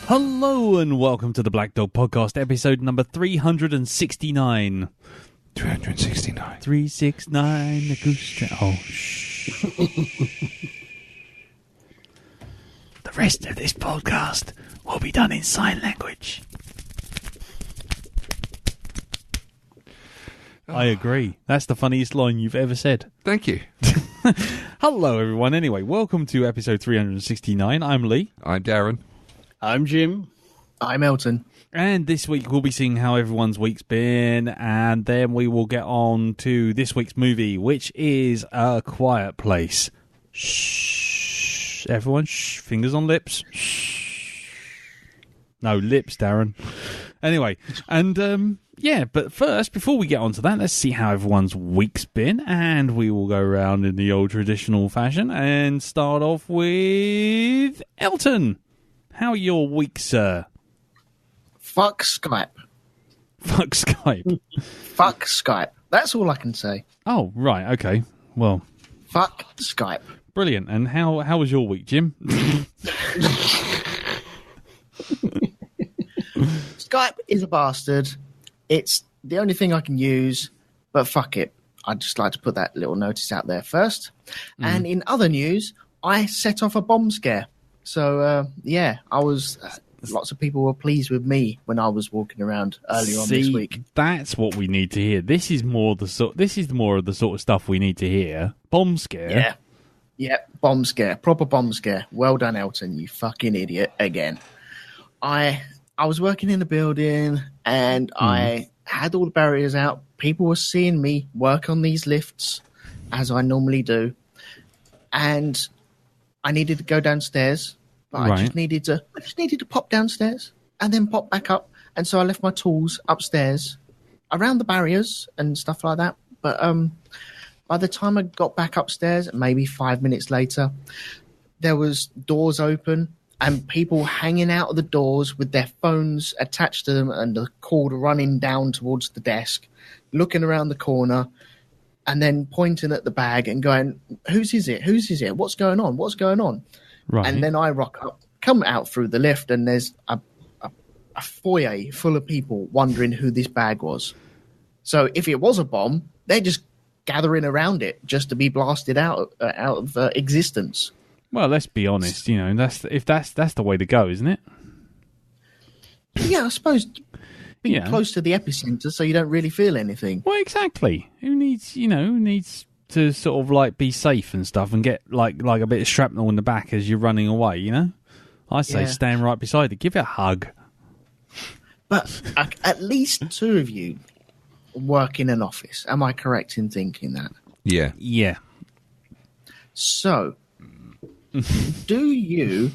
Hello and welcome to the Black Dog Podcast, episode number 369. 369. 369, the goose train. Oh, shh. The rest of this podcast will be done in sign language. I agree. That's the funniest line you've ever said. Thank you. Hello, everyone. Anyway, welcome to episode 369. I'm Lee. I'm Darren. I'm Jim. I'm Elton. And this week we'll be seeing how everyone's week's been, and then we will get on to this week's movie, which is A Quiet Place. Shh. Everyone, shh. Fingers on lips. Shh. No, lips, Darren. Anyway, and yeah, but first, before we get on to that, let's see how everyone's week's been, and we will go around in the old traditional fashion and start off with Elton. How are your week, sir? Fuck Skype. Fuck Skype. Fuck Skype. That's all I can say. Oh, right, okay. Well, fuck Skype. Brilliant. And how was your week, Jim? Skype is a bastard. It's the only thing I can use, but fuck it. I'd just like to put that little notice out there first. And in other news, I set off a bomb scare. So, yeah, I was... lots of people were pleased with me when I was walking around earlier on this week. That's what we need to hear. This is more of the sort of stuff we need to hear. Bomb scare. Yeah, bomb scare. Proper bomb scare. Well done, Elton, you fucking idiot, again. I was working in the building and I had all the barriers out. People were seeing me work on these lifts, as I normally do. And I needed to go downstairs. But I just needed to pop downstairs and then pop back up. And so I left my tools upstairs around the barriers and stuff like that. But by the time I got back upstairs, maybe 5 minutes later, there was doors open and people hanging out of the doors with their phones attached to them and the cord running down towards the desk, looking around the corner and then pointing at the bag and going, whose is it? Whose is it? What's going on? What's going on? Right. And then I rock up, come out through the lift, and there's a foyer full of people wondering who this bag was. So if it was a bomb, they're just gathering around it just to be blasted out of existence. Well, let's be honest. You know, that's the way to go, isn't it? Yeah, I suppose being close to the epicenter, so you don't really feel anything. Well, exactly. Who needs to sort of like be safe and stuff and get like a bit of shrapnel in the back as you're running away, you know? I say stand right beside it, give it a hug. But at least two of you work in an office. Am I correct in thinking that? Yeah. Yeah. So, do you,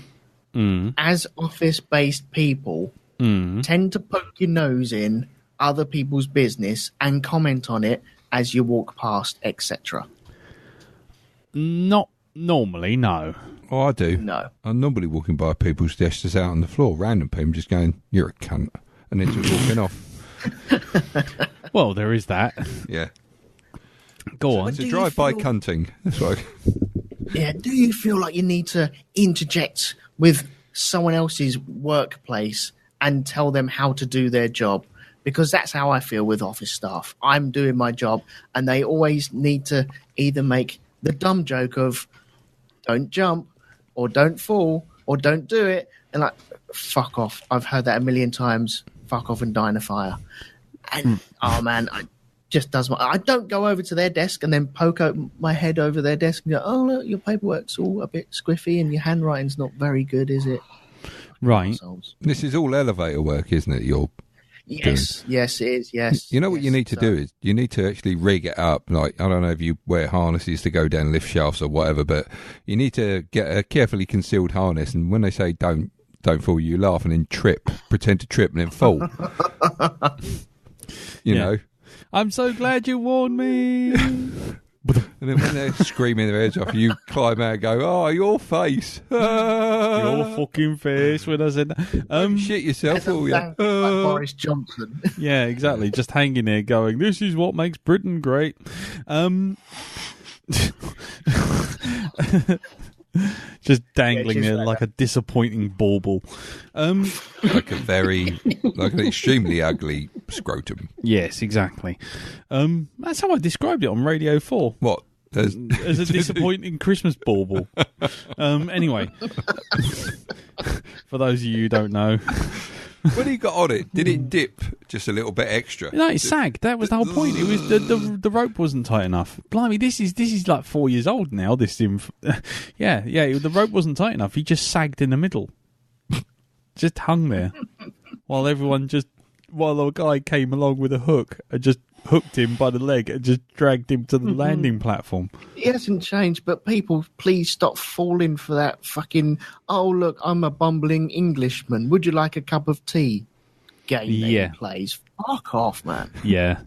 as office-based people, tend to poke your nose in other people's business and comment on it as you walk past, etc.? Not normally, no. Oh, I do. No. I'm normally walking by people's desks just out on the floor, random people just going, you're a cunt, and then just walking off. Well, there is that. Yeah. Go on. It's a drive-by cunting. That's right. Yeah, do you feel like you need to interject with someone else's workplace and tell them how to do their job? Because that's how I feel with office staff. I'm doing my job, and they always need to either make the dumb joke of don't jump, or don't fall, or don't do it, and like, fuck off. I've heard that a million times. Fuck off and die in a fire. And, oh man, I don't go over to their desk and then poke my head over their desk and go, oh, look, your paperwork's all a bit squiffy and your handwriting's not very good, is it? Right. This is all elevator work, isn't it? Yes, it is, yes. You know what you need to do is you need to actually rig it up. Like, I don't know if you wear harnesses to go down lift shafts or whatever, but you need to get a carefully concealed harness, and when they say don't fall, you laugh and then trip, pretend to trip and then fall. You know. I'm so glad you warned me. And then when they're screaming their heads off, you climb out and go, oh, your face. Your fucking face when I said that. Shit yourself, will you? Like Boris Johnson. Yeah, exactly. Just hanging there going, this is what makes Britain great. just dangling just there like like a disappointing bauble. Like an extremely ugly scrotum. Yes, exactly. That's how I described it on Radio 4. What? As a disappointing Christmas bauble. Anyway, for those of you who don't know, When he got on it, did it dip just a little bit extra? no, it sagged. That was the whole point. It was the rope wasn't tight enough. Blimey, this is like 4 years old now. Yeah. The rope wasn't tight enough. He just sagged in the middle, just hung there, while a guy came along with a hook and just hooked him by the leg and just dragged him to the landing platform. It hasn't changed, but people, please stop falling for that fucking, oh, look, I'm a bumbling Englishman. Would you like a cup of tea? Game that he plays. Fuck off, man. Yeah.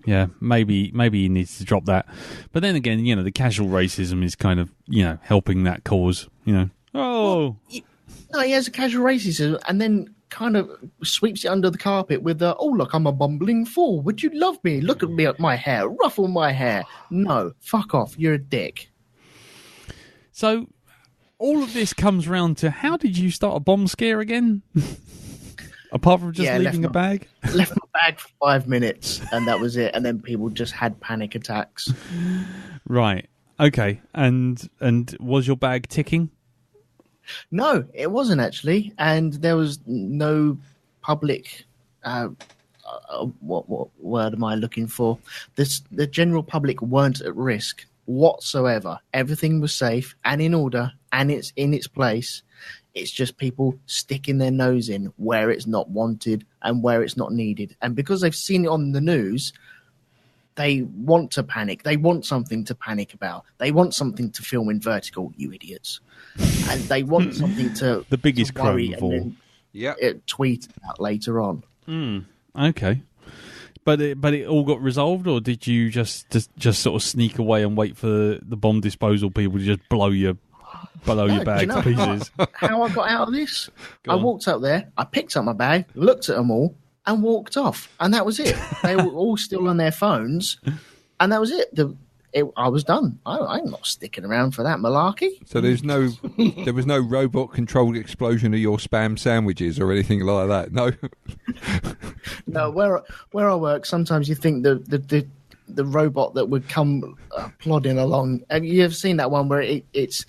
Maybe he needs to drop that. But then again, the casual racism is kind of, helping that cause, Oh. Well, no, he has a casual racism and then kind of sweeps it under the carpet with oh, look, I'm a bumbling fool. Would you love me? Look at me, at my hair. Ruffle my hair. No, fuck off. You're a dick. So all of this comes round to, how did you start a bomb scare again? Apart from just leaving a bag? Left my bag for 5 minutes and that was it. And then people just had panic attacks. Right. Okay. And was your bag ticking? No, it wasn't actually. And there was no public, what word am I looking for? The general public weren't at risk whatsoever. Everything was safe and in order and it's in its place. It's just people sticking their nose in where it's not wanted and where it's not needed. And because they've seen it on the news, they want to panic. They want something to panic about. They want something to film in vertical, you idiots. And they want something to the biggest to worry crone of all. and then tweet about later on. Okay. But it all got resolved, or did you just sort of sneak away and wait for the bomb disposal people to just blow your bag to pieces? How I got out of this? I walked up there, I picked up my bag, looked at them all, and walked off. And that was it. They were all still on their phones, and that was it. I was done. I'm not sticking around for that malarkey. So there was no robot-controlled explosion of your spam sandwiches or anything like that. No. No, where I work, sometimes you think the robot that would come plodding along, and you've seen that one where it's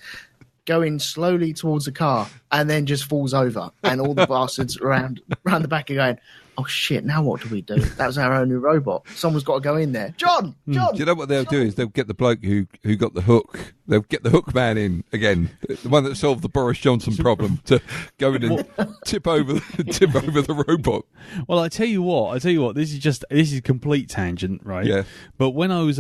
going slowly towards a car and then just falls over, and all the bastards around the back are going, oh shit, now what do we do? That was our only robot. Someone's got to go in there. John! Do you know what they'll do is they'll get the bloke who got the hook. They'll get the hook man in again, the one that solved the Boris Johnson problem, to go in and tip over the robot. Well, I tell you what, this is complete tangent, right? Yeah. But when I was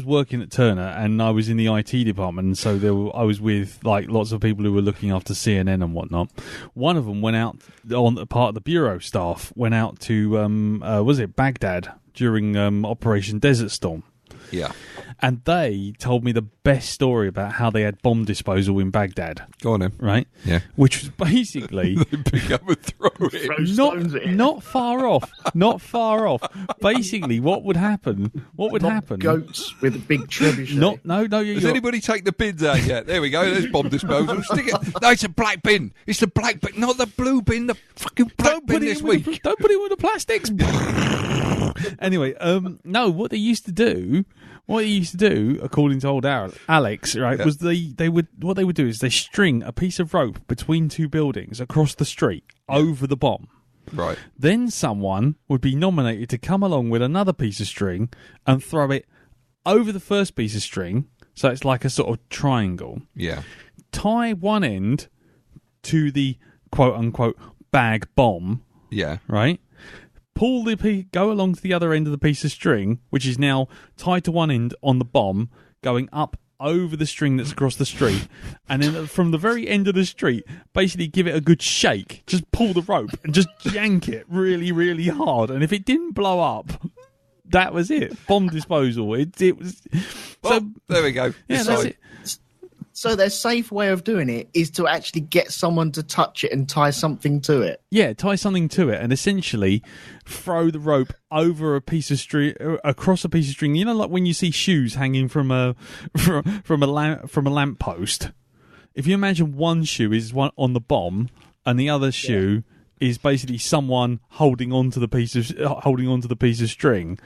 working at Turner and I was in the IT department, and so I was with like lots of people who were looking after CNN and whatnot. One of them went out on the part of the bureau staff, went out to was it Baghdad during Operation Desert Storm. Yeah. And they told me the best story about how they had bomb disposal in Baghdad. Go on then. Right? Yeah. Which was basically They pick up and throw it. not far off. Not far off. Basically, what would happen? Goats with a big trebuchet. Has anybody take the bins out yet? There we go. There's bomb disposal. Stick it. No, it's a black bin. It's the black bin, not the blue bin. The fucking black bin this week. Don't put it with the plastics. Anyway, no. What they used to do, according to old Alex, right, was they would do is they string a piece of rope between two buildings across the street over the bomb. Right. Then someone would be nominated to come along with another piece of string and throw it over the first piece of string, so it's like a sort of triangle. Yeah. Tie one end to the quote-unquote bag bomb. Yeah. Right? Go along to the other end of the piece of string, which is now tied to one end on the bomb, going up over the string that's across the street, and then from the very end of the street, basically give it a good shake. Just pull the rope and just yank it really, really hard. And if it didn't blow up, that was it. Bomb disposal. It was. Well, there we go. Yeah, that's it. So their safe way of doing it is to actually get someone to touch it and tie something to it. Yeah, tie something to it and essentially throw the rope over a piece of string, across a piece of string. You know, like when you see shoes hanging from a lamppost. if you imagine one shoe is one on the bomb, and the other shoe is basically someone holding onto the piece of string.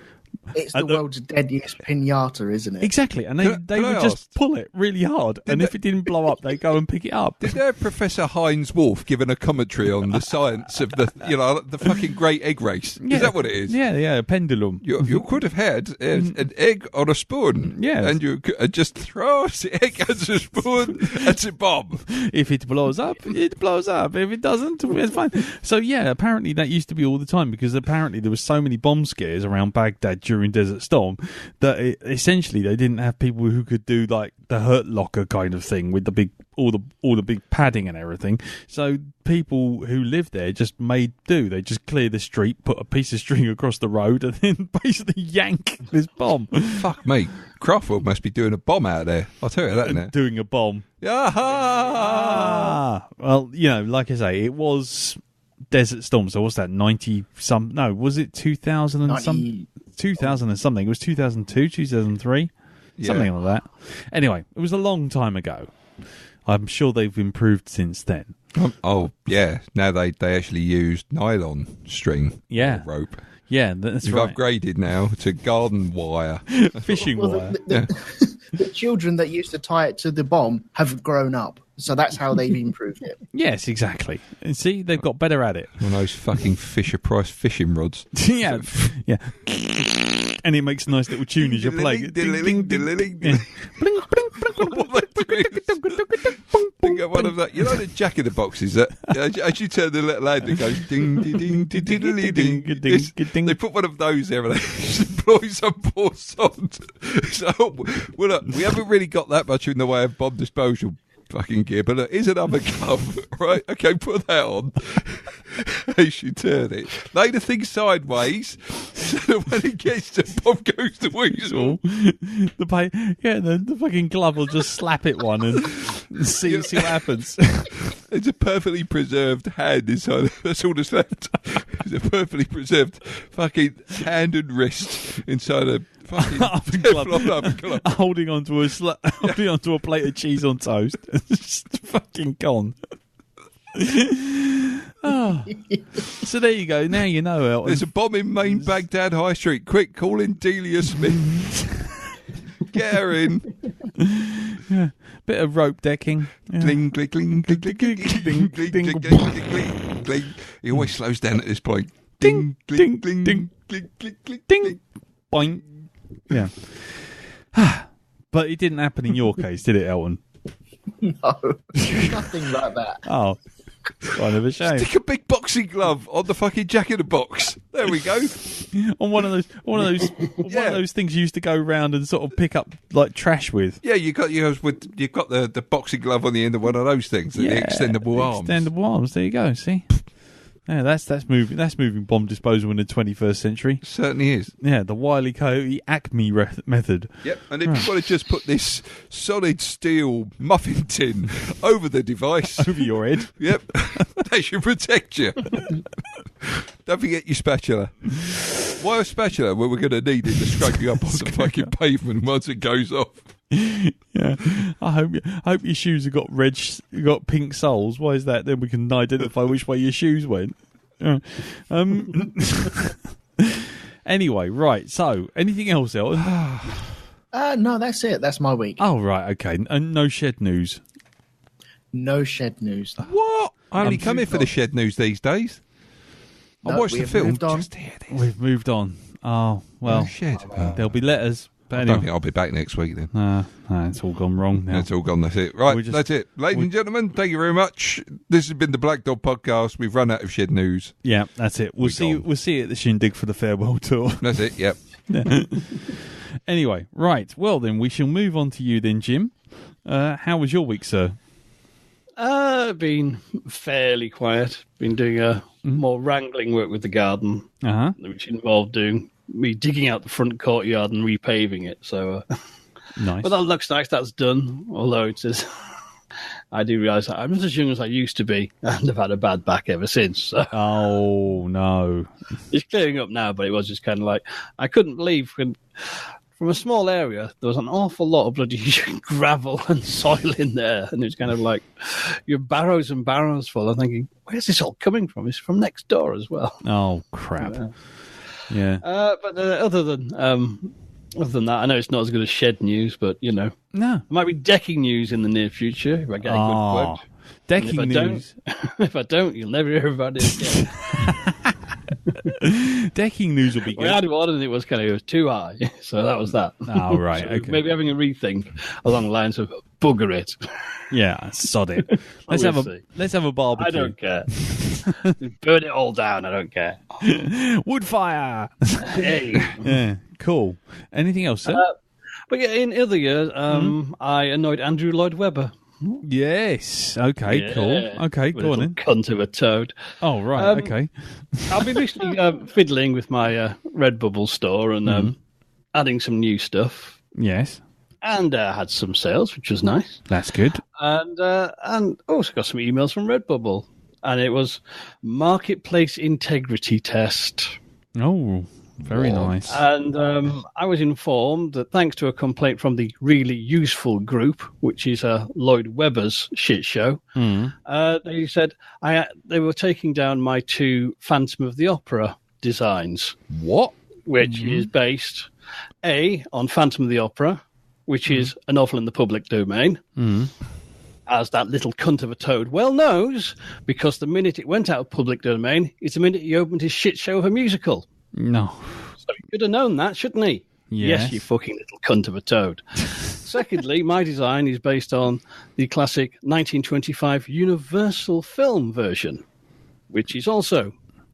It's the world's deadliest pinata, isn't it? Exactly, and they would just pull it really hard, and if it didn't blow up, they go and pick it up. Did Professor Heinz Wolf giving a commentary on the science of the fucking great egg race? Yeah. Is that what it is? Yeah, a pendulum. You could have had an egg on a spoon, and you could just throw the egg as a spoon at the bomb. If it blows up, it blows up. If it doesn't, it's fine. So yeah, apparently that used to be all the time, because apparently there was so many bomb scares around Baghdad during Desert Storm that essentially they didn't have people who could do like the Hurt Locker kind of thing with the big all the big padding and everything. So people who lived there just made do. They just clear the street, put a piece of string across the road, and then basically yank this bomb. Fuck me. Craftworld must be doing a bomb out there. I'll tell you that now. Doing a bomb. Well, like I say, it was Desert Storm. So what's that? 90 some? No, was it 2000 and 90... some? 2000 and something. It was 2002, 2003, something like that. Anyway, it was a long time ago. I'm sure they've improved since then. Oh yeah, now they actually use nylon string, or rope. Yeah, that's You've right. upgraded now to garden wire, fishing wire. The children that used to tie it to the bomb have grown up, so that's how they've improved it. Yes, exactly. And see, they've got better at it. One of those fucking Fisher Price fishing rods. yeah. And it makes a nice little tune as you're playing. Think of one of that. You know the Jack in the Boxes that as you turn the little hand, it goes ding ding ding ding ding ding ding. They put one of those there and they just blow some poor sod. So, well, look, we haven't really got that much in the way of bomb disposal fucking gear, but look, here's another glove, right? Okay, put that on. As you turn it, lay the thing sideways, so that when it gets to bomb goes the weasel. The fucking glove will just slap it one and see what happens. It's a perfectly preserved hand inside. That's all that's left. It's a perfectly preserved fucking hand and wrist inside a fucking oven glove. Holding onto a plate of cheese on toast. It's just fucking gone. So there you go. Now you know, Elton. There's a bomb in main Baghdad High Street. Quick, call in Delia Smith. Get her in. Yeah. Bit of rope decking. Yeah. Cling, cling, cling, cling, cling, cling, cling, cling, cling, cling. He always slows down at this point. Ding, ding, ding, ding, cling, cling, cling, ding, boing. Yeah. But it didn't happen in your case, did it, Elton? No, nothing like that. Oh, kind of a shame. Stick a big boxing glove on the fucking Jack in the Box. There we go. On one of those things you used to go around and sort of pick up like trash with. Yeah, you've got the boxing glove on the end of one of those things, the extendable arms. Extendable arms. There you go. See. Yeah, that's moving bomb disposal in the 21st century. Certainly is. Yeah, the Wile E. Coyote Acme method. Yep, and if you want to just put this solid steel muffin tin over the device, over your head. Yep, that should protect you. Don't forget your spatula. Why a spatula? Well, we're going to need it to scrape you up on the fucking pavement once it goes off. Yeah, I hope your shoes have got pink soles. Why is that? Then we can identify which way your shoes went. Anyway, right. So, anything else, Elton? No, that's it. That's my week. Oh, right. Okay. And no shed news. No shed news. What? I only come in for the shed news these days. I watched the film. Just hear this. We've moved on. Oh, well. No shed. There'll be letters. But I don't think I'll be back next week then. It's all gone wrong now. It's all gone. That's it. Right, that's it. Ladies and gentlemen, thank you very much. This has been the Black Dog Podcast. We've run out of shed news. Yeah, that's it. We'll see you at the Shindig for the farewell tour. That's it, yep. Anyway, right. Well, then, we shall move on to you then, Jim. How was your week, sir? Been fairly quiet. Been doing more wrangling work with the garden, which involved me digging out the front courtyard and repaving it. So, nice. But that looks nice. That's done. Although it says, I do realise I'm not as young as I used to be, and I've had a bad back ever since. So. Oh no! It's clearing up now, but it was just kind of like I couldn't believe when from a small area, there was an awful lot of bloody gravel and soil in there. And it's kind of like your barrows and barrows full. I'm thinking, where's this all coming from? It's from next door as well. Oh, crap. Yeah. But other than that, I know it's not as good as shed news, but, No. there might be decking news in the near future if I get a good quote. Decking news. If I don't, you'll never hear about it again. Decking news will be good. We had one and it was too high, so that was that. Oh, right, So okay. maybe having a rethink along the lines of bugger it. Yeah, sod it. Let's We'll have see. a barbecue. I don't care. Burn it all down. I don't care. Wood fire. Hey. Yeah, cool. Anything else, sir? But yeah, in other years, I annoyed Andrew Lloyd Webber. Yes. Okay, Yeah. cool. Okay, With go a on little then. cunt of a toad. Oh, right, okay. I've been recently fiddling with my Redbubble store and adding some new stuff. Yes, And had some sales, which was nice. that's good. And also got some emails from Redbubble. And it was Marketplace Integrity Test. Oh, very nice. And I was informed that thanks to a complaint from the Really Useful group, which is Lloyd Webber's shit show, they said they were taking down my 2 Phantom of the Opera designs. What? Which is based, A, on Phantom of the Opera, which is a novel in the public domain, as that little cunt of a toad well knows, because the minute it went out of public domain is the minute he opened his shit show of a musical. No. So he could have known that, shouldn't he? Yes. You fucking little cunt of a toad. Secondly, my design is based on the classic 1925 Universal film version, which is also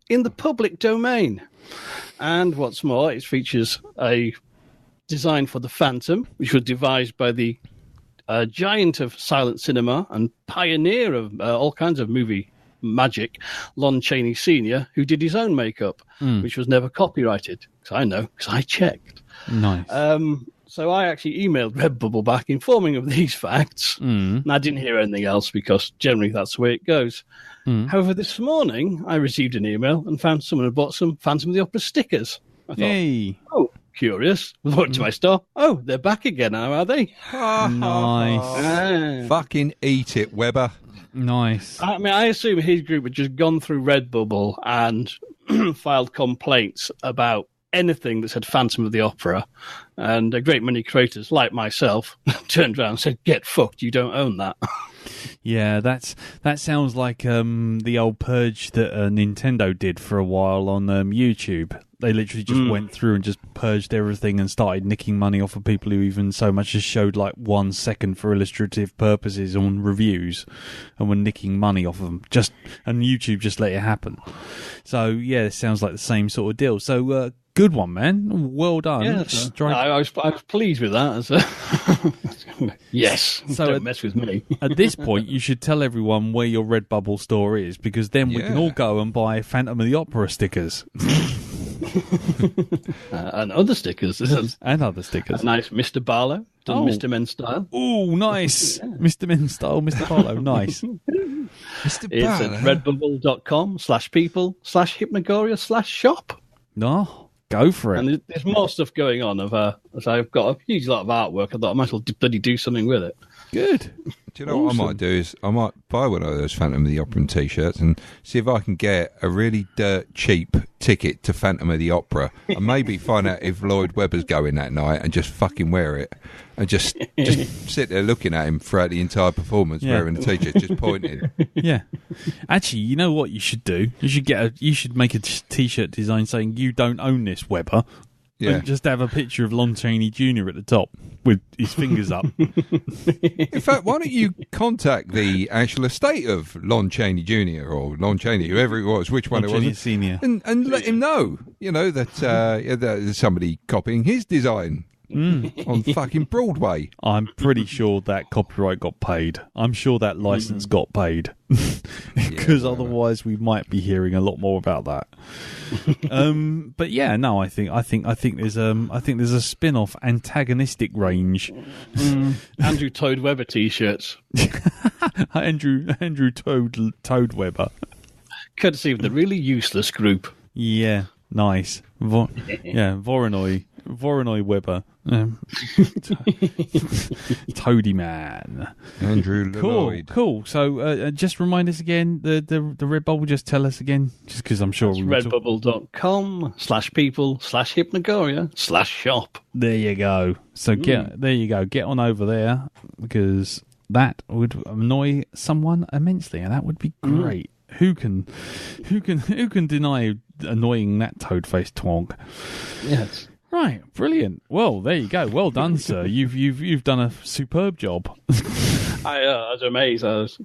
in the public domain. And what's more, it features a design for the Phantom, which was devised by the giant of silent cinema and pioneer of all kinds of movie magic, Lon Chaney Sr., who did his own makeup, which was never copyrighted. Because I know, because I checked. Nice. So I actually emailed Redbubble back informing of these facts, and I didn't hear anything else because generally that's the way it goes. However, this morning I received an email and found someone had bought some Phantom of the Opera stickers. I thought, Yay. oh, curious. I went to my store. Oh, they're back again now, are they? Nice. Ah. Fucking eat it, Webber. Nice. I mean, I assume his group had just gone through Redbubble and filed complaints about anything that said Phantom of the Opera. And a great many creators, like myself, turned around and said, get fucked, you don't own that. Yeah, that sounds like the old purge that Nintendo did for a while on YouTube. They literally just went through and just purged everything and started nicking money off of people who even so much as showed like 1 second for illustrative purposes on reviews, and were nicking money off of them. And YouTube just let it happen. So yeah, it sounds like the same sort of deal. So good one, man. Well done. Yeah, I was pleased with that. Yes, So don't mess with me. At this point, you should tell everyone where your Redbubble store is, because then we can all go and buy Phantom of the Opera stickers. And other stickers. And other stickers. Nice Mr. Barlow, done Mr. Men style. Oh, nice. Mr. Men style, Mr. Barlow, nice. Mr. It's Barlow. at redbubble.com/people/hypnagoria/shop. No, go for And it. there's more stuff going on. As I've got a huge lot of artwork. I thought I might as well bloody do something with it. Good. Do you know what I might do is I might buy one of those Phantom of the Opera T-shirts and see if I can get a really dirt cheap ticket to Phantom of the Opera, and maybe find out if Lloyd Webber's going that night and just fucking wear it and just sit there looking at him throughout the entire performance wearing a T-shirt, just pointing. Yeah. Actually, you know what you should do? You should make a T-shirt design saying you don't own this, Webber. Yeah. And just have a picture of Lon Chaney Jr. at the top with his fingers up. In fact, why don't you contact the actual estate of Lon Chaney Jr. or Lon Chaney, whoever it was, which one Lon it was, Chaney Senior. and let him know, that there's somebody copying his design on fucking Broadway. I'm pretty sure that copyright got paid. I'm sure that license got paid, because otherwise we might be hearing a lot more about that. But yeah, no, I think there's a spin-off antagonistic range. Andrew Toad Webber t-shirts, Andrew Toad Webber. courtesy of the Really Useless group. Yeah, nice. Voronoi Voronoi Weber. Toady Man. Andrew Cool, Lloyd. cool. So just remind us again, the Redbubble, just tell us again, just because I'm sure It's we will talk- redbubble.com/people/hypnagoria/shop. There you go. So there you go. Get on over there, because that would annoy someone immensely, and that would be great. Who can deny annoying that toad-faced twonk? Yes. Right, brilliant. Well, there you go. Well done, sir. You've done a superb job. I was amazed. Because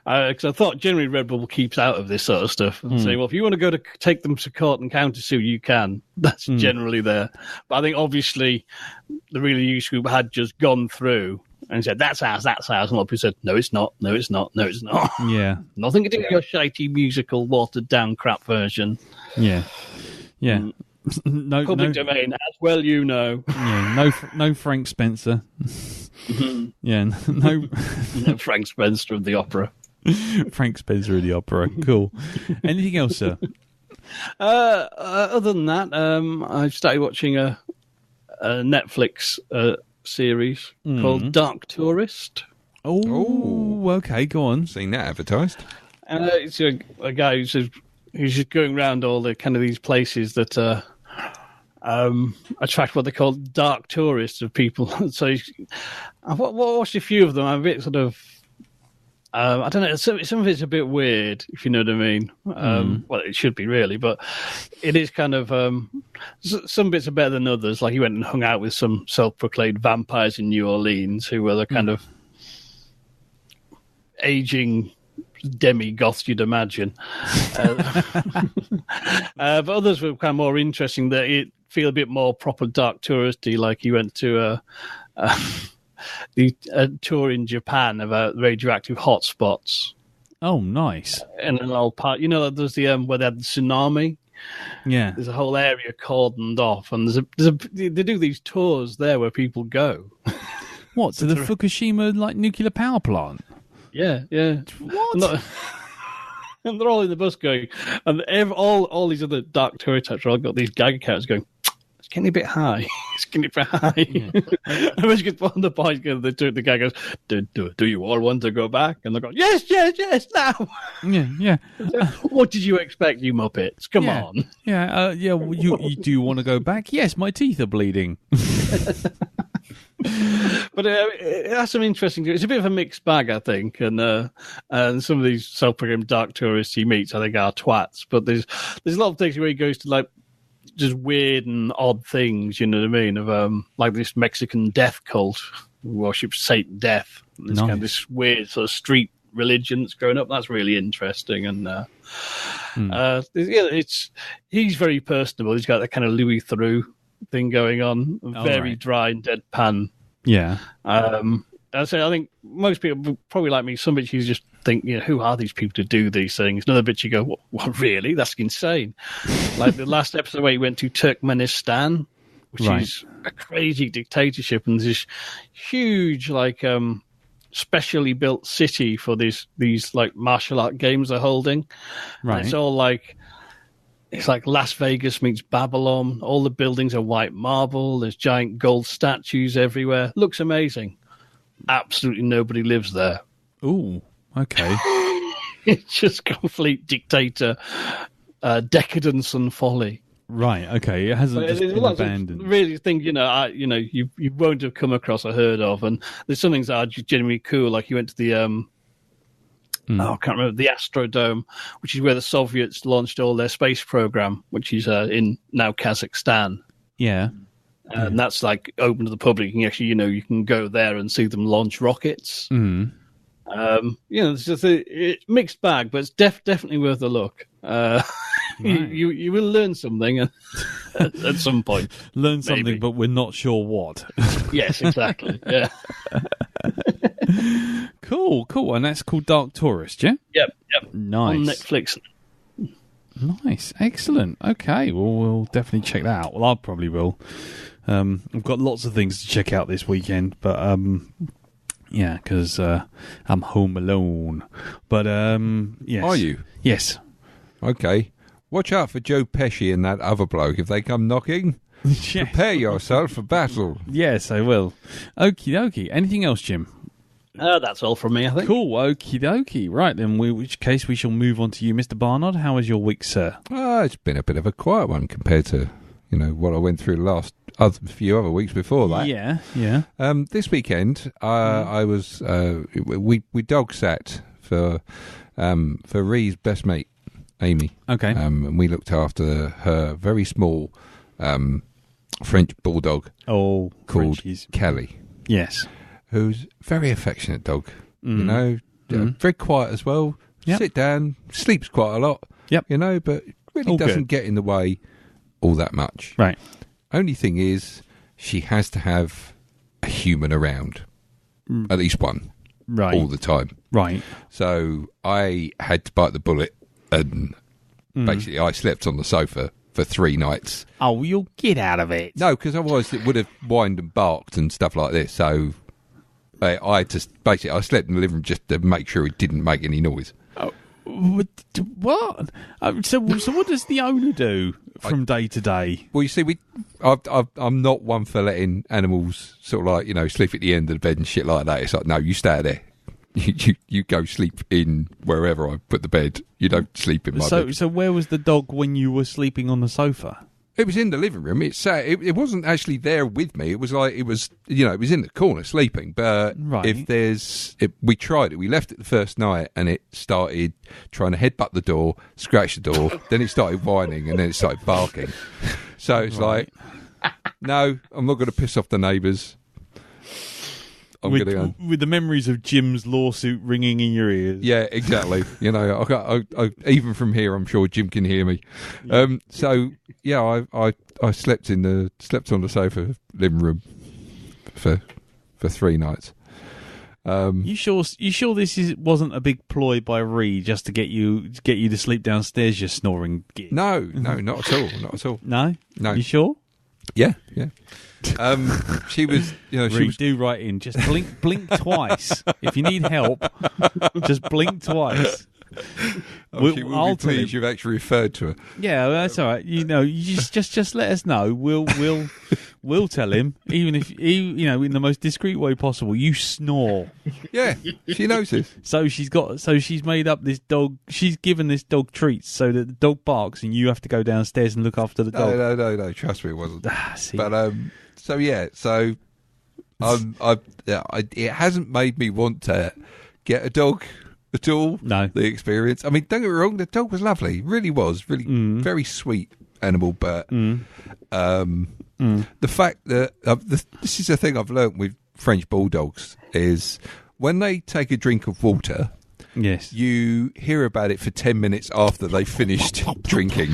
I thought generally Redbubble keeps out of this sort of stuff. Saying, well, if you want to go to take them to court and countersue, you can. That's generally there. But I think obviously the Real Use Group had just gone through and said, that's ours. And a lot of people said, no, it's not. No, it's not. No, it's not. Yeah, Nothing to do with your shitey musical watered down crap version. yeah. No, Public no, domain, as well you know. yeah, no Frank Spencer. Yeah, no Frank Spencer of the opera. Frank Spencer of the opera. Cool. Anything else, sir? Other than that, I started watching a Netflix series called Dark Tourist. Oh, okay. Go on. Seen that advertised. It's a guy who's just going around all the kind of these places that attract what they call dark tourists of people. So I've watched a few of them. I'm a bit sort of, I don't know, some of it's a bit weird, if you know what I mean. Well, it should be really, but it is kind of, some bits are better than others. Like he went and hung out with some self-proclaimed vampires in New Orleans who were the kind of aging demi-goths you'd imagine. But others were kind of more interesting, that it feel a bit more proper dark touristy, like he went to a tour in Japan about radioactive hotspots. Oh, nice. In an old part, there's the where they had the tsunami. Yeah. There's a whole area cordoned off, and they do these tours there where people go. What, to the Fukushima nuclear power plant? Yeah. What? And they're all in the bus going, and all these other dark tourist types are all got these gag accounts going, it's getting a bit high. It's getting a bit high. Yeah. And when you get on the point, the guy goes, do you all want to go back? And they're going, yes, now. Yeah. What did you expect, you Muppets? Come on. Yeah, well, you do want to go back? Yes, my teeth are bleeding. But it has some interesting. It's a bit of a mixed bag, I think, and some of these self-proclaimed dark tourists he meets, I think, are twats. But there's a lot of things where he goes to like just weird and odd things. You know what I mean? Of like this Mexican death cult who worships Saint Death. This kind of this weird sort of street religion that's growing up. That's really interesting, and he's very personable. He's got that kind of Louis Theroux thing going on, very dry and deadpan. Yeah. I think most people, probably like me, some bits you just think, who are these people to do these things? Another bit you go, what really? That's insane. Like the last episode where he went to Turkmenistan, which is a crazy dictatorship, and this huge, like, specially built city for these like martial art games they're holding. Right. And it's all like, it's like Las Vegas meets Babylon. All the buildings are white marble. There's giant gold statues everywhere. Looks amazing. Absolutely nobody lives there. Ooh, okay. It's just complete dictator, decadence and folly. Right, okay. It hasn't just been abandoned. Really think, you won't have come across or heard of. And there's some things that are genuinely cool. Like you went to the... I can't remember, the Astrodome, which is where the Soviets launched all their space program, which is in now Kazakhstan. Yeah. And that's like open to the public. You can actually, you can go there and see them launch rockets. It's just a mixed bag, but it's definitely worth a look. You will learn something at some point. Learn something, but we're not sure what. Yes, exactly. Yeah. Cool. And that's called Dark Tourist, yeah? Yep. Nice. On Netflix. Nice. Excellent. Okay, well, we'll definitely check that out. Well, I probably will. I've got lots of things to check out this weekend, but yeah, because I'm home alone. But yes. Are you? Yes. Okay. Watch out for Joe Pesci and that other bloke if they come knocking. Yes. Prepare yourself for battle. Yes, I will. Okie dokie. Anything else, Jim? That's all from me, I think. Cool. Okie dokie. Right, then, in which case we shall move on to you, Mr. Barnard. How was your week, sir? It's been a bit of a quiet one compared to, what I went through the last few other weeks before that. Yeah. This weekend, I was we dog sat for Ree's best mate, Amy. Okay. And we looked after her very small French bulldog Oh, called Frenchies. Kelly, Yes. who's a very affectionate dog. Very quiet as well. Yep. Sit down, sleeps quite a lot. Yep. But really All doesn't good. get in the way all that much. Right. Only thing is, she has to have a human around, at least one, Right. all the time. Right. So I had to bite the bullet, and basically I slept on the sofa for 3 nights. Oh, you'll get out of it. No, because otherwise it would have whined and barked and stuff like this. So I just basically I slept in the living room just to make sure it didn't make any noise. What? So what does the owner do from day to day? Well, you see, I'm not one for letting animals sort of like sleep at the end of the bed and shit like that. It's like, no, you stay there. You go sleep in wherever I put the bed. You don't sleep in my bed. So where was the dog when you were sleeping on the sofa? It was in the living room. It wasn't actually there with me. It was like it was in the corner sleeping. But Right. we tried it. We left it the first night, and it started trying to headbutt the door, scratch the door. Then it started whining, and then it started barking. So it's like, no, I'm not going to piss off the neighbours. I'm going to go. With the memories of Jim's lawsuit ringing in your ears. Yeah, exactly. I even from here, I'm sure Jim can hear me. So yeah, I slept on the sofa living room for 3 nights. You sure this wasn't a big ploy by Ree just to get you to sleep downstairs? You snoring git. No, not at all. No. No. You sure? Yeah. She was, she Ree, was. do write in. Just blink twice. If you need help, just blink twice. She will I'll be tell him. pleased you've actually referred to her. Yeah, that's all right. You just let us know. We'll tell him, even if in the most discreet way possible. You snore. Yeah, she knows this. So she's made up this dog. She's given this dog treats so that the dog barks and you have to go downstairs and look after the dog. No. Trust me, it wasn't. See. But it hasn't made me want to get a dog at all. No. The experience. I mean, don't get me wrong. The dog was lovely. Really was. Really very sweet animal. But the fact that this is a thing I've learnt with French bulldogs is when they take a drink of water. Yes. You hear about it for 10 minutes after they've finished drinking.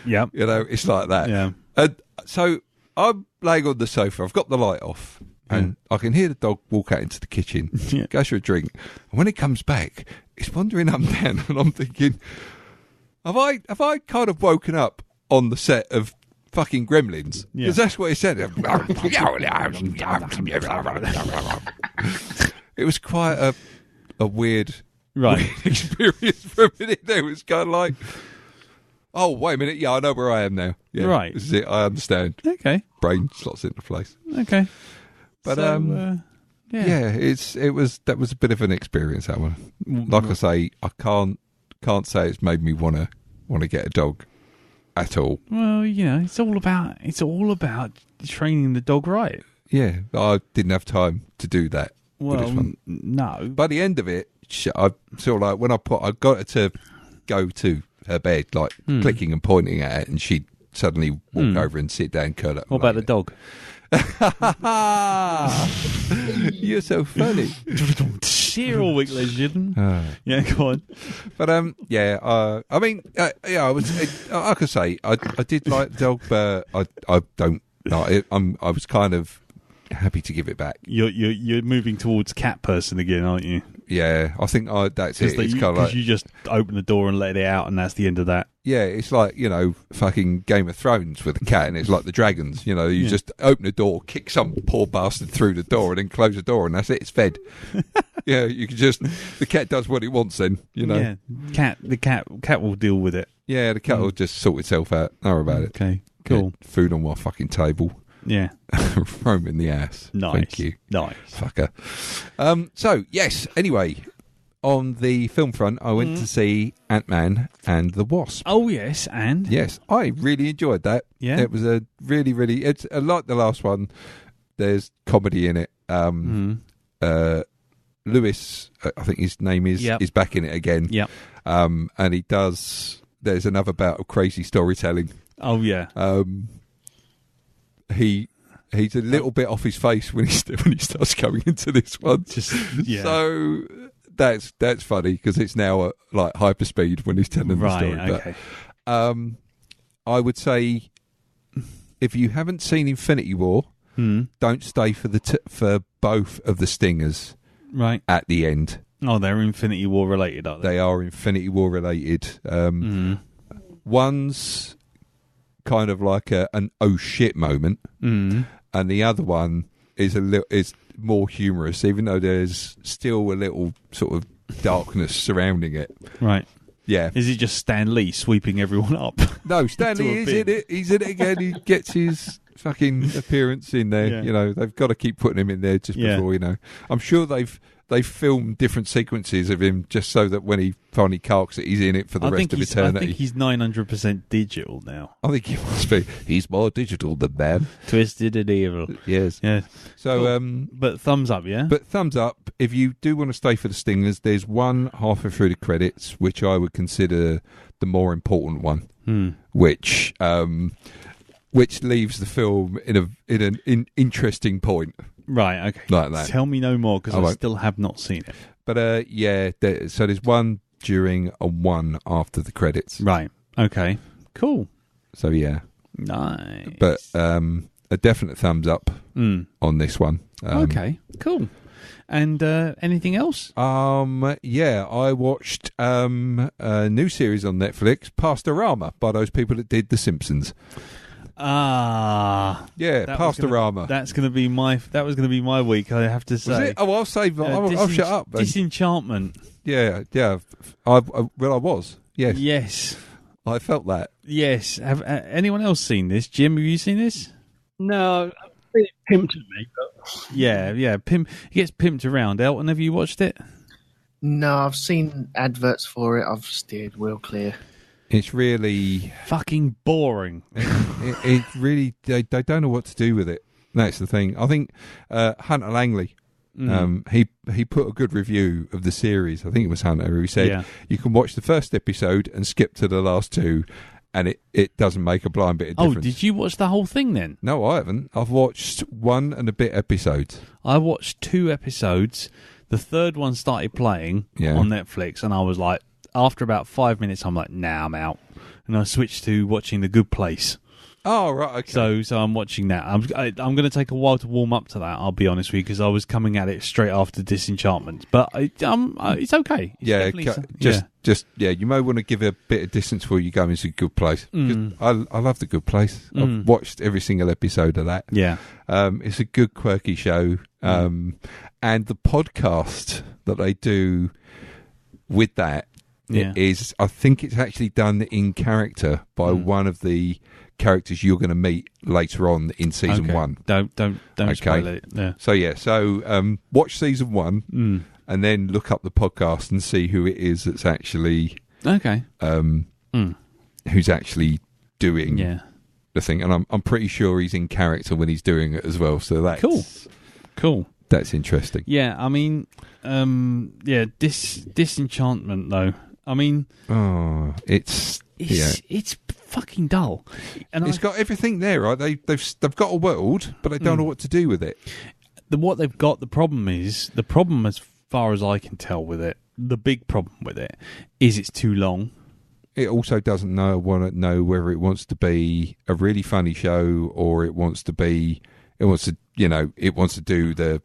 Yep. It's like that. Yeah. And so I'm laying on the sofa. I've got the light off. And I can hear the dog walk out into the kitchen, goes for a drink. And when it comes back, it's wandering up and down. And I'm thinking, have I kind of woken up on the set of fucking Gremlins? Because that's what it said. It was quite a weird experience for a minute there. It was kind of like, oh, wait a minute. Yeah, I know where I am now. Yeah, Right. This is it. I understand. Okay. Brain slots into place. Okay. But So, yeah, that was a bit of an experience, that one. Like I say, I can't say it's made me want to get a dog at all. Well, it's all about training the dog right. Yeah, I didn't have time to do that. with this Well, one. no. By the end of it, I sort of like when I got her to go to her bed, like clicking and pointing at it, and she'd suddenly walk over and sit down, curl up. What about the dog? You're so funny. Here all week, ladies and gentlemen. Yeah, go on. But I mean, I was. I could say I did like the dog, but I don't. I was kind of happy to give it back. You're moving towards cat person again, aren't you? Yeah, I think that's it. It's kind of like you just open the door and let it out, and that's the end of that. yeah, it's like fucking Game of Thrones with a cat, and it's like the dragons. You just open the door, kick some poor bastard through the door, and then close the door, and that's it. It's fed. Yeah, you can just the cat does what it wants. Then Yeah, the cat will deal with it. Yeah, the cat will just sort itself out. Don't worry about it. Okay. Cool. Get food on my fucking table. Yeah. Throw him in the ass. Nice. Thank you. Nice. Fucker. So, yes, anyway, on the film front, I went to see Ant-Man and the Wasp. Oh, yes, and? Yes, I really enjoyed that. Yeah? It was a really, really... It's like the last one. There's comedy in it. Lewis, I think his name is back in it again. Yep. And he does... There's another bout of crazy storytelling. Oh, yeah. He's a little bit off his face when he starts going into this one. So that's funny because it's now at like hyperspeed when he's telling the story. Okay. But I would say if you haven't seen Infinity War, don't stay for both of the stingers. Right. At the end. Oh, they're Infinity War related, aren't they? They are Infinity War related. One's kind of like an oh shit moment, and the other one is more humorous, even though there's still a little sort of darkness surrounding it. Right. Yeah. Is it just Stan Lee sweeping everyone up? No, Stan Lee is in it. He's in it again. He gets his fucking appearance in there. Yeah. You know, they've got to keep putting him in there just before, you know. I'm sure they've filmed different sequences of him just so that when he finally carks it, he's in it for the rest of eternity. I think he's 900% digital now. I think he must be. He's more digital than man. Twisted and evil. Yes. Yeah. So, cool. But thumbs up, yeah? But thumbs up. If you do want to stay for the stingers, there's one halfway through the credits, which I would consider the more important one, which leaves the film in an interesting point. Right, okay. Like that. Tell me no more, because I still have not seen it. But, so there's one during and one after the credits. Right, okay. Cool. So, yeah. Nice. But a definite thumbs up on this one. Okay, cool. And anything else? Yeah, I watched a new series on Netflix, Pastorama, by those people that did The Simpsons. Yeah, Pastorama. That was going to be my week, I have to say. Was it? Oh, I'll save. I'll shut up. Disenchantment. Yeah. I was. Yes. Yes. I felt that. Yes. Have anyone else seen this? Jim, have you seen this? No, it pimped at me. But... Yeah. He gets pimped around. Elton, have you watched it? No, I've seen adverts for it. I've steered well clear. It's really fucking boring. It really they don't know what to do with it. That's the thing. I think Hunter Langley, he put a good review of the series. I think it was Hunter who said you can watch the first episode and skip to the last two, and it doesn't make a blind bit of difference. Oh, did you watch the whole thing then? No, I haven't. I've watched 1 and a bit episodes. I watched 2 episodes. The third one started playing on Netflix, and I was like, after about 5 minutes, I'm like, nah, I'm out. And I switched to watching The Good Place. Oh, right, okay. So I'm watching that. I'm going to take a while to warm up to that, I'll be honest with you, because I was coming at it straight after Disenchantment. But it's okay. It's you may want to give it a bit of distance before you go into The Good Place. I love The Good Place. I've watched every single episode of that. Yeah. It's a good, quirky show. And the podcast that they do with that is, I think it's actually done in character by one of the characters you're going to meet later on in season 1. Don't spoil it. Yeah. So watch season 1 and then look up the podcast and see who it is that's actually who's actually doing the thing. And I'm pretty sure he's in character when he's doing it as well. So that's cool. That's interesting. Yeah, I mean, Disenchantment though. I mean, it's fucking dull, and it's got everything there, right? They've got a world, but they don't know what to do with it. What they've got, the problem as far as I can tell with it, the big problem with it is it's too long. It also doesn't know whether it wants to be a really funny show or it wants to do the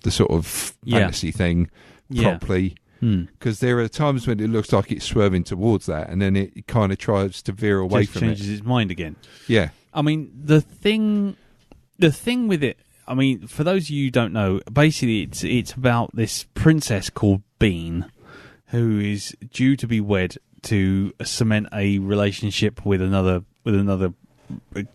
sort of fantasy thing properly. Because there are times when it looks like it's swerving towards that, and then it kind of tries to veer away from it. Changes its mind again. Yeah, I mean the thing with it. I mean, for those of you who don't know, basically it's about this princess called Bean, who is due to be wed to cement a relationship with another another. I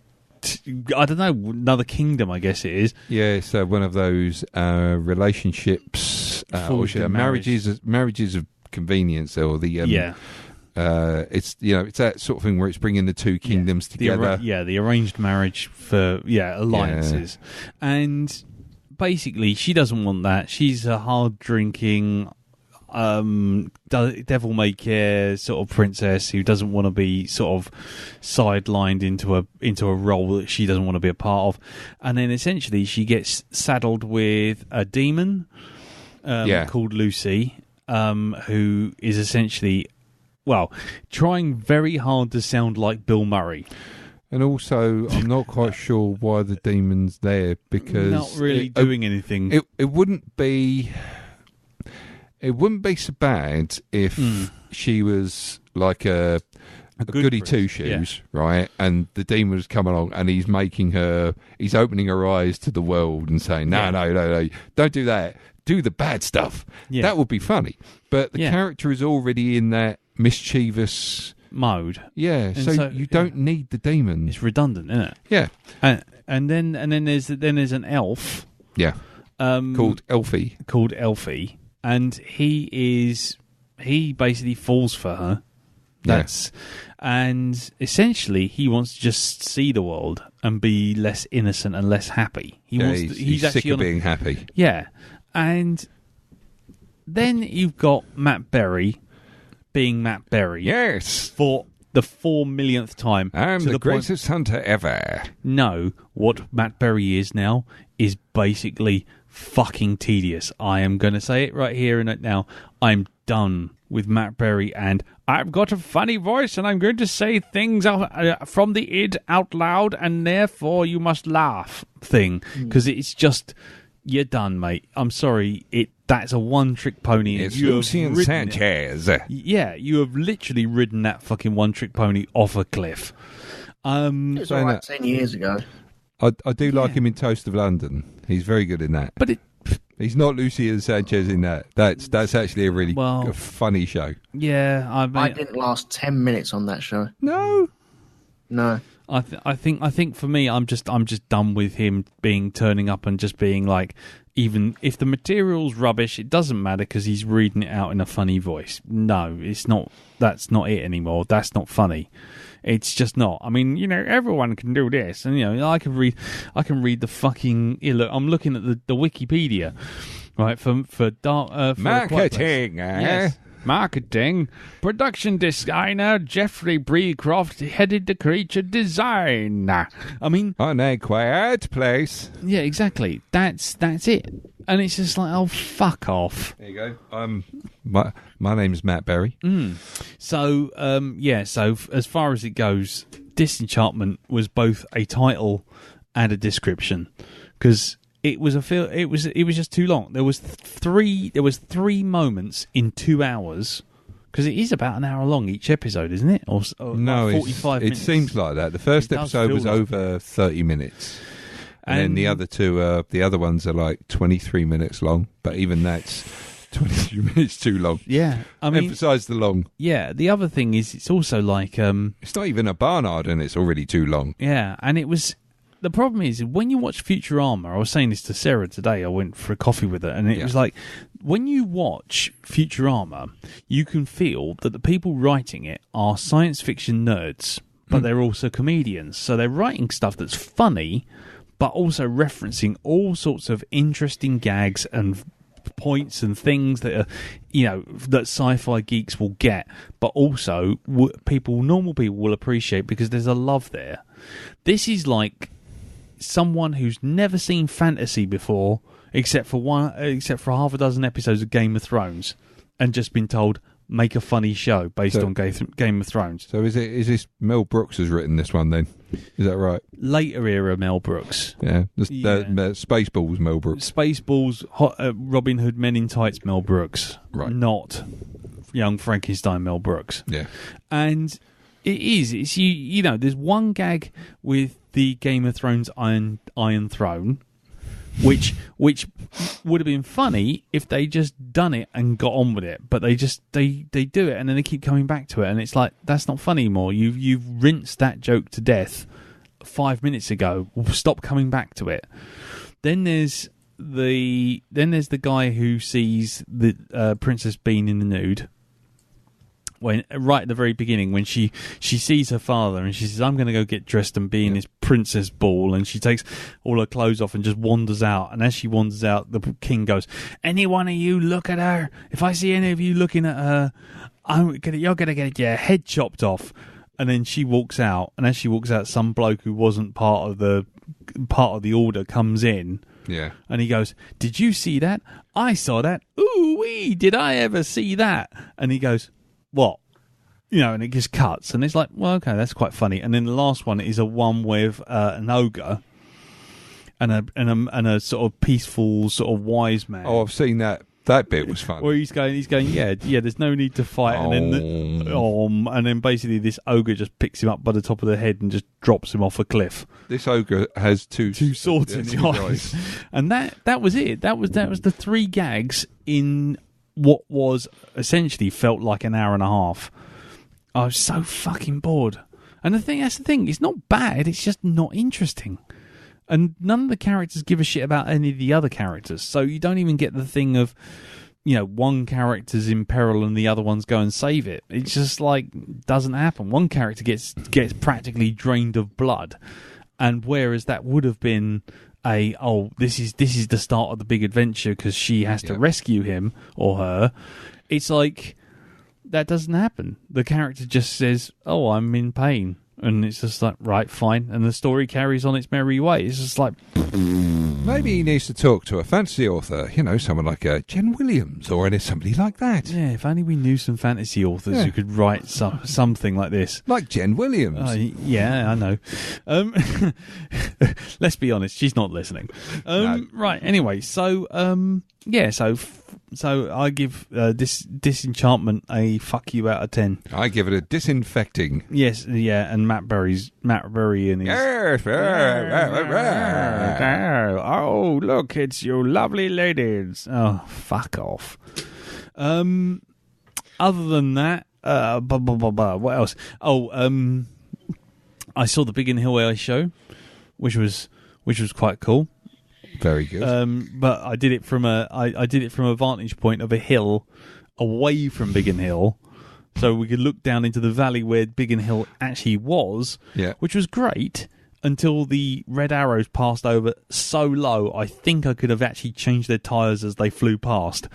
don't know, another kingdom. I guess it is. Yeah, it's one of those relationships, Forged in marriages of convenience, or the it's it's that sort of thing where it's bringing the two kingdoms together. The arranged marriage for alliances, and basically she doesn't want that. She's a hard drinking, devil may care sort of princess who doesn't want to be sort of sidelined into a role that she doesn't want to be a part of, and then essentially she gets saddled with a demon called Lucy, who is essentially trying very hard to sound like Bill Murray. And also, I'm not quite sure why the demon's there, because not really doing anything. It wouldn't be. It wouldn't be so bad if she was like a goody two shoes, right? And the demon was coming along, and he's opening her eyes to the world and saying, "No, don't do that. Do the bad stuff." Yeah. That would be funny. But the character is already in that mischievous mode. Yeah, so you don't need the demon. It's redundant, isn't it? Yeah. And then there's an elf. Yeah. Called Elfie. And he basically falls for her. And essentially he wants to just see the world and be less innocent and less happy. He's sick of being happy. Yeah. And then you've got Matt Berry being Matt Berry. Yes. For the 4 millionth time. I'm the greatest hunter ever. No, what Matt Berry is now is basically fucking tedious. I am going to say it right here and now. I'm done with Matt Berry, and I've got a funny voice, and I'm going to say things from the id out loud, and therefore you must laugh thing, because it's just... You're done, mate. I'm sorry. That's a one-trick pony. It's Lucian Sanchez. Yeah, you have literally ridden that fucking one-trick pony off a cliff. It was all right 10 years ago. I do like him in Toast of London. He's very good in that. But he's not Lucian Sanchez in that. That's actually a really funny show. Yeah, I didn't last 10 minutes on that show. No. I think for me, I'm just done with him turning up and just being like, even if the material's rubbish, it doesn't matter because he's reading it out in a funny voice. No, it's not. That's not it anymore. That's not funny. It's just not. I mean, everyone can do this, and I can read the fucking. Look, I'm looking at the Wikipedia, right? For marketing. Yes. Marketing. Production designer Jeffrey Breecroft headed the creature design. I mean, on a quiet place. Yeah, exactly. That's it. And it's just like, oh, fuck off. There you go. My name's Matt Berry. So, so as far as it goes, Disenchantment was both a title and a description, because it was it was just too long. There was three moments in 2 hours, because it is about an hour long each episode, isn't it? Or no, like 45 minutes. It seems like that. The first episode was over 30 minutes. And then the other two, the other ones are like 23 minutes long, but even that's 23 minutes too long. Yeah, I mean, emphasise the long. Yeah, the other thing is, it's also like it's not even a Barnard, and it's already too long. Yeah, and it was. The problem is, when you watch Futurama, I was saying this to Sarah today, I went for a coffee with her, and it was like, when you watch Futurama, you can feel that the people writing it are science fiction nerds, but they're also comedians. So they're writing stuff that's funny, but also referencing all sorts of interesting gags and points and things that are, that sci-fi geeks will get, but also normal people will appreciate, because there's a love there. This is like someone who's never seen fantasy before, except for half a dozen episodes of Game of Thrones, and just been told, make a funny show based on Game of Thrones. So is this Mel Brooks has written this one then? Is that right? Later era Mel Brooks. Yeah. Spaceballs Mel Brooks. Spaceballs, Robin Hood Men in Tights Mel Brooks. Right. Not Young Frankenstein Mel Brooks. Yeah. And it's there's one gag with the Game of Thrones Iron Throne, which would have been funny if they just done it and got on with it. But they do it and then they keep coming back to it, and it's like, that's not funny anymore. You've rinsed that joke to death 5 minutes ago. Stop coming back to it. Then there's the guy who sees the Princess Bean in the nude. When right at the very beginning, when she sees her father and she says, "I'm going to go get dressed and be in this princess ball," and she takes all her clothes off and just wanders out. And as she wanders out, the king goes, "Any one of you look at her? If I see any of you looking at her, you're going to get your head chopped off." And then she walks out, and as she walks out, some bloke who wasn't part of the order comes in. Yeah. And he goes, "Did you see that? I saw that. Ooh wee! Did I ever see that?" And he goes, "What?" And it just cuts, and it's like, well, okay, that's quite funny. And then the last one is a one with an ogre and a sort of peaceful, sort of wise man. Oh, I've seen that. That bit was fun. Where he's going, yeah. There's no need to fight, and then basically this ogre just picks him up by the top of the head and just drops him off a cliff. This ogre has two swords in his eyes, and that was it. That was the three gags in what was essentially felt like an hour and a half. I was so fucking bored. And that's the thing. It's not bad. It's just not interesting. And none of the characters give a shit about any of the other characters. So you don't even get the thing of, one character's in peril and the other one's go and save it. It's just like, doesn't happen. One character gets practically drained of blood. And whereas that would have been this is the start of the big adventure because she has to rescue him or her, it's like, that doesn't happen. The character just says, "Oh, I'm in pain," and it's just like, right, fine, and the story carries on its merry way. It's just like, maybe he needs to talk to a fantasy author, someone like Jen Williams or somebody like that. Yeah, if only we knew some fantasy authors who could write something like this, like Jen Williams. Yeah, I know. Let's be honest, she's not listening. No. Right. Anyway, so So I give this Disenchantment a fuck you out of 10. I give it a disinfecting. Yes, yeah, and Matt Berry and his... Yes. Oh, look, it's you lovely ladies. Oh, fuck off. Other than that, what else? I saw the Biggin Hill AI show, which was quite cool. Very good. But I did it from a vantage point of a hill away from Biggin Hill, so we could look down into the valley where Biggin Hill actually was. Yeah. Which was great until the red arrows passed over so low. I think I could have actually changed their tires as they flew past.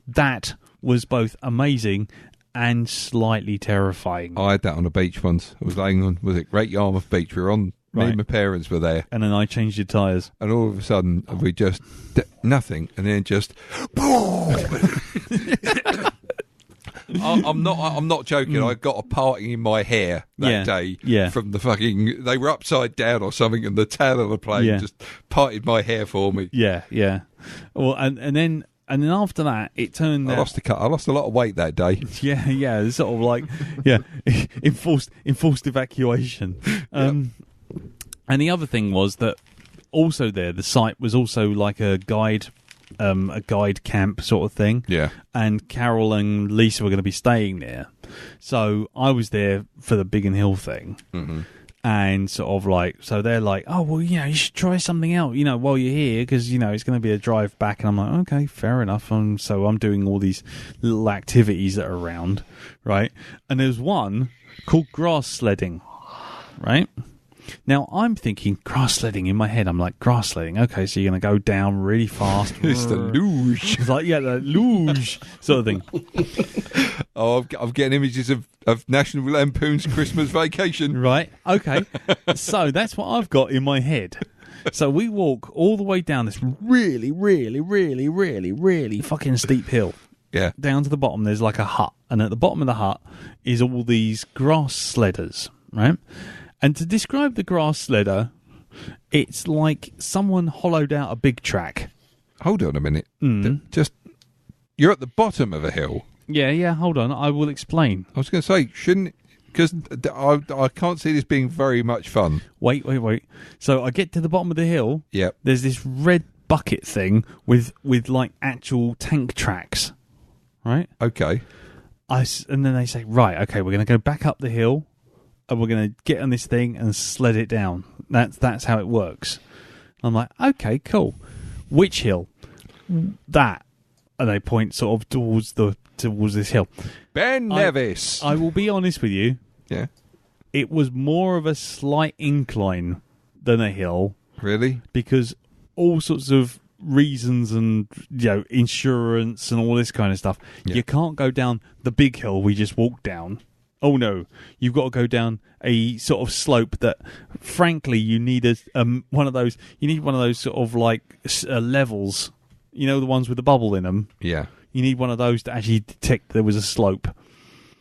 That was both amazing and slightly terrifying. I had that on the beach once. I was laying on, Great Yarmouth Beach? We were on. Me and my parents were there. And then I changed your tyres. And all of a sudden, we just... nothing. And then just... I'm not joking. I got a parting in my hair that day from the fucking... They were upside down or something, and the tail of the plane just parted my hair for me. Yeah. Well, and then after that, it turned out... I lost a lot of weight that day. Yeah. It's sort of like... enforced evacuation. And the other thing was that also there, the site was also like a guide camp sort of thing. Yeah. And Carol and Lisa were going to be staying there. So I was there for the Biggin Hill thing. Mm-hmm. And sort of like, so they're like, "Oh, well, you should try something out, while you're here, because, it's going to be a drive back." And I'm like, okay, fair enough. So I'm doing all these little activities that are around, right? And there's one called grass sledding, right? Now, I'm thinking grass sledding in my head. I'm like, grass sledding. Okay, so you're going to go down really fast. It's the luge. It's like, the luge sort of thing. I'm getting images of National Lampoon's Christmas Vacation. Right, okay. So that's what I've got in my head. So we walk all the way down this really, really, really, really, really fucking steep hill. Yeah. Down to the bottom, there's like a hut. And at the bottom of the hut is all these grass sledders, right? And to describe the grass sledder, it's like someone hollowed out a big track. Hold on a minute. You're at the bottom of a hill. Yeah, hold on. I will explain. I was going to say, because I can't see this being very much fun. Wait. So I get to the bottom of the hill. Yep. There's this red bucket thing with like actual tank tracks, right? Okay. And then they say, right, okay, we're going to go back up the hill, and we're going to get on this thing and sled it down. That's how it works. I'm like, okay, cool. Which hill? That. And they point sort of towards this hill. Ben Nevis. I will be honest with you. Yeah. It was more of a slight incline than a hill. Really? Because all sorts of reasons and insurance and all this kind of stuff. Yeah. You can't go down the big hill we just walked down. Oh no, you've got to go down a sort of slope that, frankly, you need one of those. You need one of those sort of like levels. You know, the ones with the bubble in them. Yeah. You need one of those to actually detect there was a slope.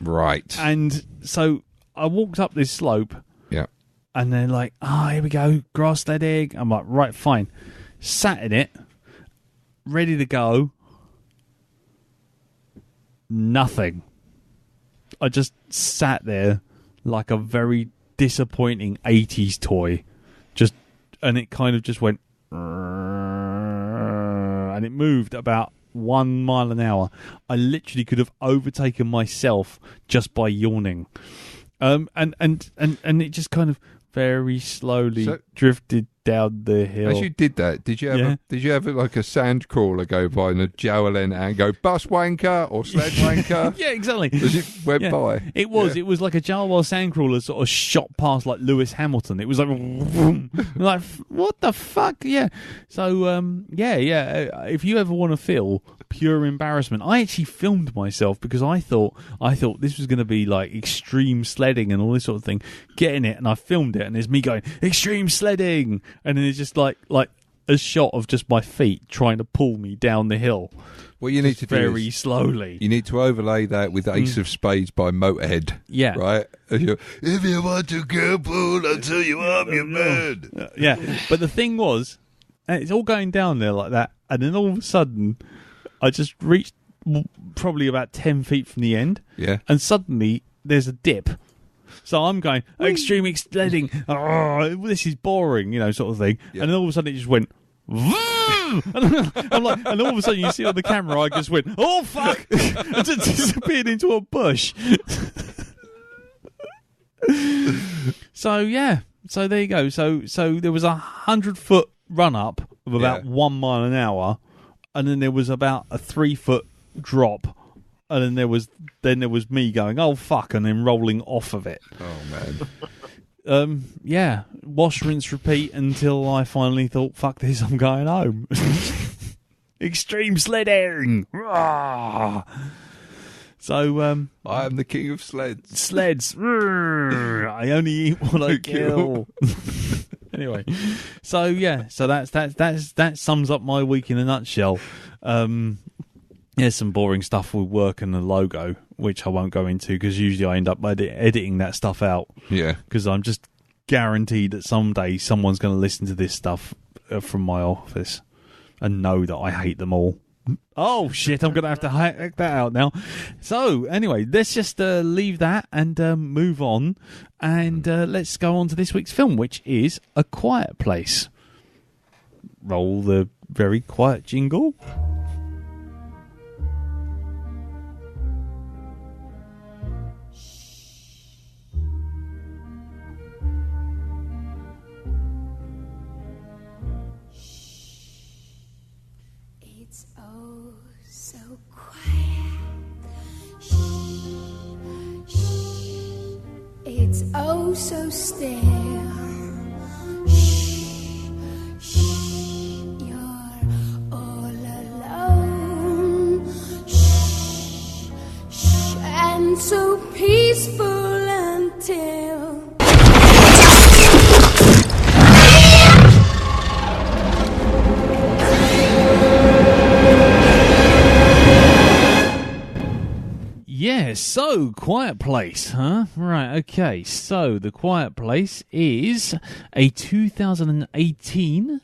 Right. And so I walked up this slope. Yeah. And they're like, here we go, grass sledding. I'm like, right, fine. Sat in it, ready to go. Nothing. I just sat there like a very disappointing 80s toy. And it kind of just went, and it moved about 1 mile an hour. I literally could have overtaken myself just by yawning. And it just kind of very slowly drifted down the hill. As you did that, did you have like a sand crawler go by and a Jowlin and go bus wanker or sled wanker? Yeah, exactly. As it went by. It was. Yeah. It was like a Jaguar sandcrawler sort of shot past like Lewis Hamilton. It was like, like what the fuck? Yeah. So if you ever want to feel pure embarrassment, I actually filmed myself because I thought this was going to be like extreme sledding and all this sort of thing. Getting it, and I filmed it, and there's me going extreme sledding, and then it's just like a shot of just my feet trying to pull me down the hill. What you need to do very slowly. You need to overlay that with Ace of Spades by Motorhead. Yeah. Right? If you want to carpool, I'll tell you I'm your man. Yeah. But the thing was, it's all going down there like that, and then all of a sudden, I just reached probably about 10 feet from the end. Yeah. And suddenly, there's a dip. So I'm going, extreme sledding. Oh, this is boring, sort of thing. Yeah. And then all of a sudden it just went, and I'm like, and all of a sudden you see on the camera, I just went, oh fuck, and just disappeared into a bush. So there you go. So there was 100-foot run up of about 1 mile an hour, and then there was about a 3-foot drop. And then there was me going, oh fuck, and then rolling off of it. Oh man. Wash, rinse, repeat until I finally thought, fuck this, I'm going home. Extreme sledding. So I am the king of sleds. Sleds. I only eat what I kill. Anyway, so that sums up my week in a nutshell. There's some boring stuff with work and the logo, which I won't go into because usually I end up editing that stuff out. Yeah. Because I'm just guaranteed that someday someone's going to listen to this stuff from my office and know that I hate them all. Oh, shit, I'm going to have to hack that out now. So, anyway, let's just leave that and move on. And let's go on to this week's film, which is A Quiet Place. Roll the very quiet jingle. It's oh so still. Shh, shh, you're all alone. Shh, shh, and so peaceful until. Yeah, so Quiet Place, huh? Right, okay. So The Quiet Place is a 2018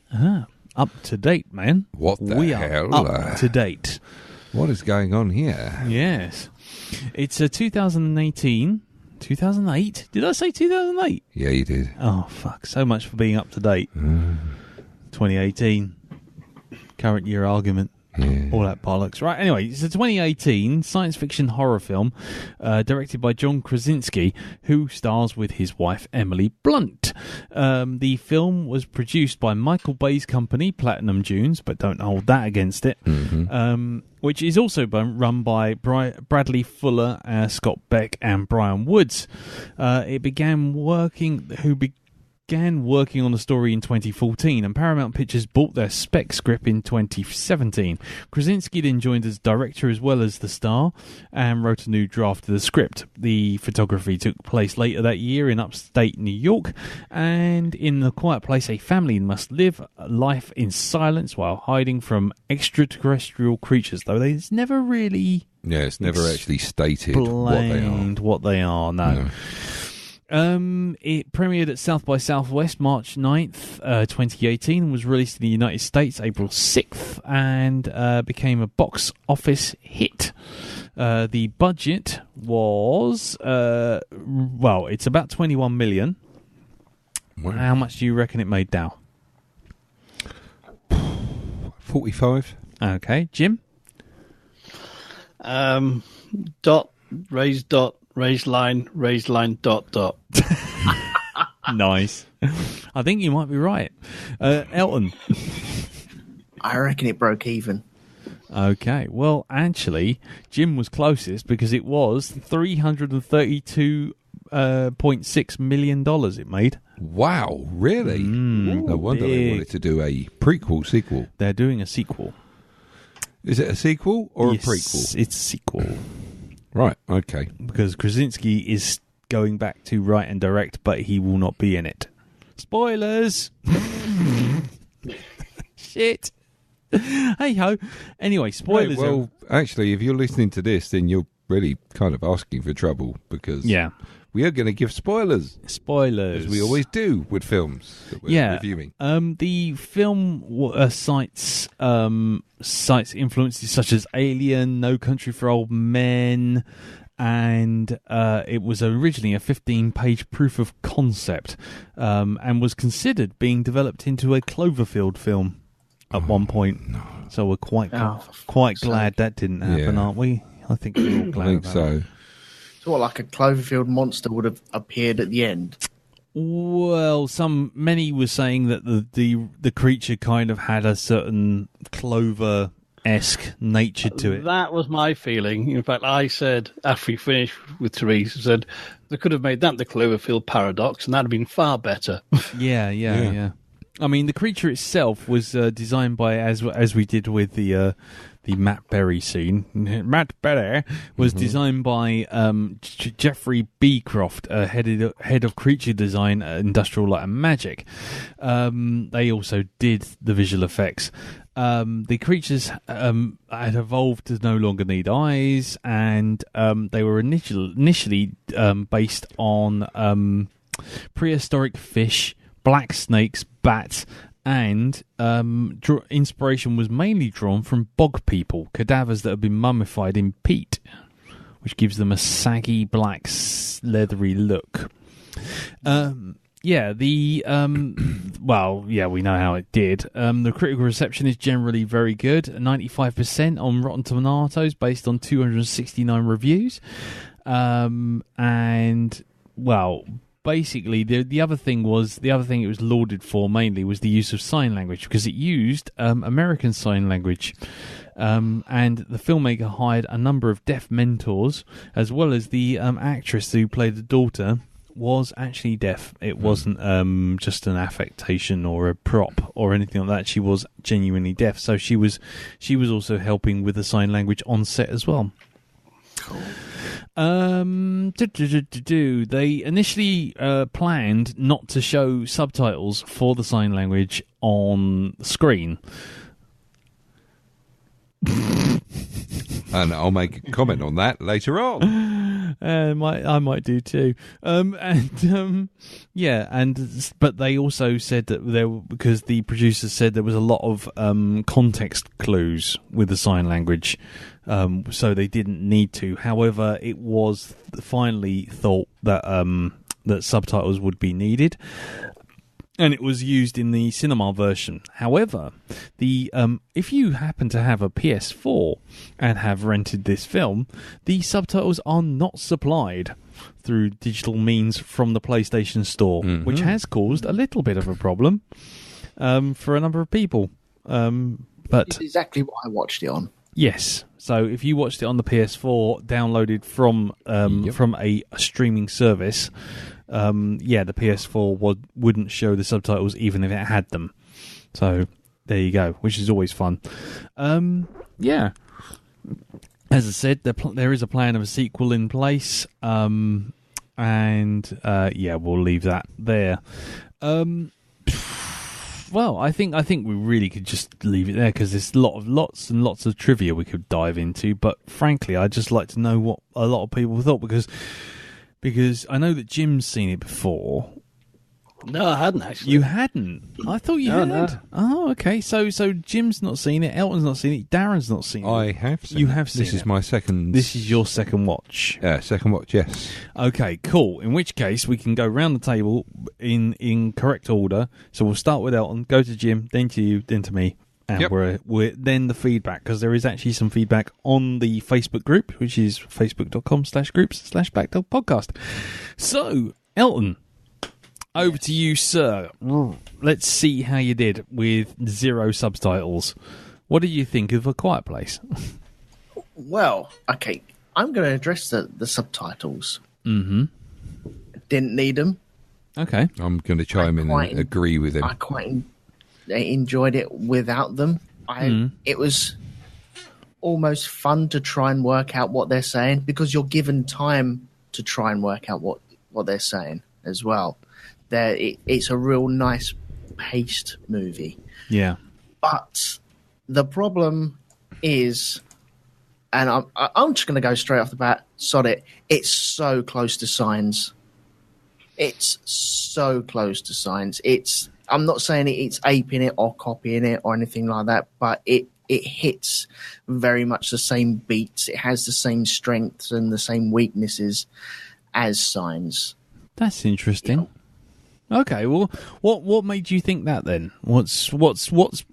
up to date, man. What the hell? Up to date. What is going on here? Yes. It's a 2018. 2008? Did I say 2008? Yeah, you did. Oh, fuck. So much for being up to date. 2018. current year argument. Yeah. All that bollocks. Right, anyway, it's a 2018 science fiction horror film directed by John Krasinski, who stars with his wife, Emily Blunt. The film was produced by Michael Bay's company, Platinum Dunes, but don't hold that against it, which is also run by Bradley Fuller, Scott Beck, and Brian Woods. It began working on the story in 2014, and Paramount Pictures bought their spec script in 2017. Krasinski then joined as director as well as the star and wrote a new draft of the script. The photography took place later that year in upstate New York, and in The Quiet Place, a family must live life in silence while hiding from extraterrestrial creatures, though it's never really it's never actually stated what they are. No. It premiered at South by Southwest March 9th, 2018, and was released in the United States April 6th, and became a box office hit. The budget was, it's about 21 million. Wow. How much do you reckon it made, Dow? 45. Okay, Jim? Raised line, dot. Nice. I think you might be right. Elton? I reckon it broke even. Okay, well, actually, Jim was closest because it was $332.6 million it made. Wow, really? No wonder they wanted to do a sequel. They're doing a sequel. Is it a sequel or Yes, a prequel? It's a sequel. Right, okay. Because Krasinski is going back to write and direct, but he will not be in it. Spoilers! Shit! Hey ho! Anyway, spoilers. Right, well, actually, if you're listening to this, then you're really kind of asking for trouble, because we are going to give spoilers. Spoilers. As we always do with films that we're reviewing. The film cites influences such as Alien, No Country for Old Men, and it was originally a 15-page proof of concept, and was considered being developed into a Cloverfield film at one point. No. So we're quite glad that didn't happen, aren't we? I think we're all glad. I think so. So what, like a Cloverfield monster would have appeared at the end? Well, many were saying that the creature kind of had a certain Clover-esque nature to it. That was my feeling. In fact, I said, after we finished with Therese, I said, they could have made that the Cloverfield paradox, and that would have been far better. Yeah. I mean, the creature itself was designed by, as we did with the Matt Berry scene. Matt Berry was designed by Jeffrey Beecroft, head of creature design at Industrial Light and Magic. They also did the visual effects. The creatures had evolved to no longer need eyes, and they were initially based on prehistoric fish, black snakes, bats, and inspiration was mainly drawn from bog people, cadavers that have been mummified in peat, which gives them a saggy, black, leathery look. We know how it did. The critical reception is generally very good, 95% on Rotten Tomatoes, based on 269 reviews. Basically, the other thing it was lauded for mainly was the use of sign language, because it used American Sign Language, and the filmmaker hired a number of deaf mentors, as well as the actress who played the daughter was actually deaf. It wasn't just an affectation or a prop or anything like that. She was genuinely deaf, so she was also helping with the sign language on set as well. Cool. They initially planned not to show subtitles for the sign language on screen. And I'll make a comment on that later on. I might do too. But they also said that because the producers said there was a lot of context clues with the sign language, so they didn't need to. However, it was finally thought that that subtitles would be needed. and it was used in the cinema version. However, the if you happen to have a PS4 and have rented this film, the subtitles are not supplied through digital means from the PlayStation Store, which has caused a little bit of a problem for a number of people. But It's exactly what I watched it on. yes, so if you watched it on the PS4, downloaded from a streaming service, the PS4 wouldn't show the subtitles even if it had them. So there you go, which is always fun. As I said, there is a plan of a sequel in place, and we'll leave that there. Well, I think we really could just leave it there because there's lots and lots of trivia we could dive into. But frankly, I'd just like to know what a lot of people thought because I know that Jim's seen it before. No, I hadn't actually. You hadn't? I thought you had. No. Oh, okay. So Jim's not seen it. Elton's not seen it. Darren's not seen it. I have seen You it. have seen This it. is my second. This is your second watch. Second watch, yes. Okay, cool. In which case, we can go round the table in correct order. So we'll start with Elton, go to Jim, then to you, then to me. And Yep. we're then the feedback, because there is actually some feedback on the Facebook group, which is facebook.com/groups/Backdog So, Elton, over to you, sir. Let's see how you did with 0 subtitles. What did you think of A Quiet Place? Well, okay, I'm going to address the subtitles. Mm-hmm. Didn't need them. Okay. I'm going to chime in and agree with him. I quite enjoyed it without them. It was almost fun to try and work out what they're saying because you're given time to try and work out what they're saying as well. It's a real nice paced movie. Yeah. But the problem is, and I'm just going to go straight off the bat, sod it, it's so close to Signs. It's so close to Signs. I'm not saying it's aping it or copying it or anything like that, but it hits very much the same beats. It has the same strengths and the same weaknesses as Signs. That's interesting. Okay, well, what made you think that then? What's?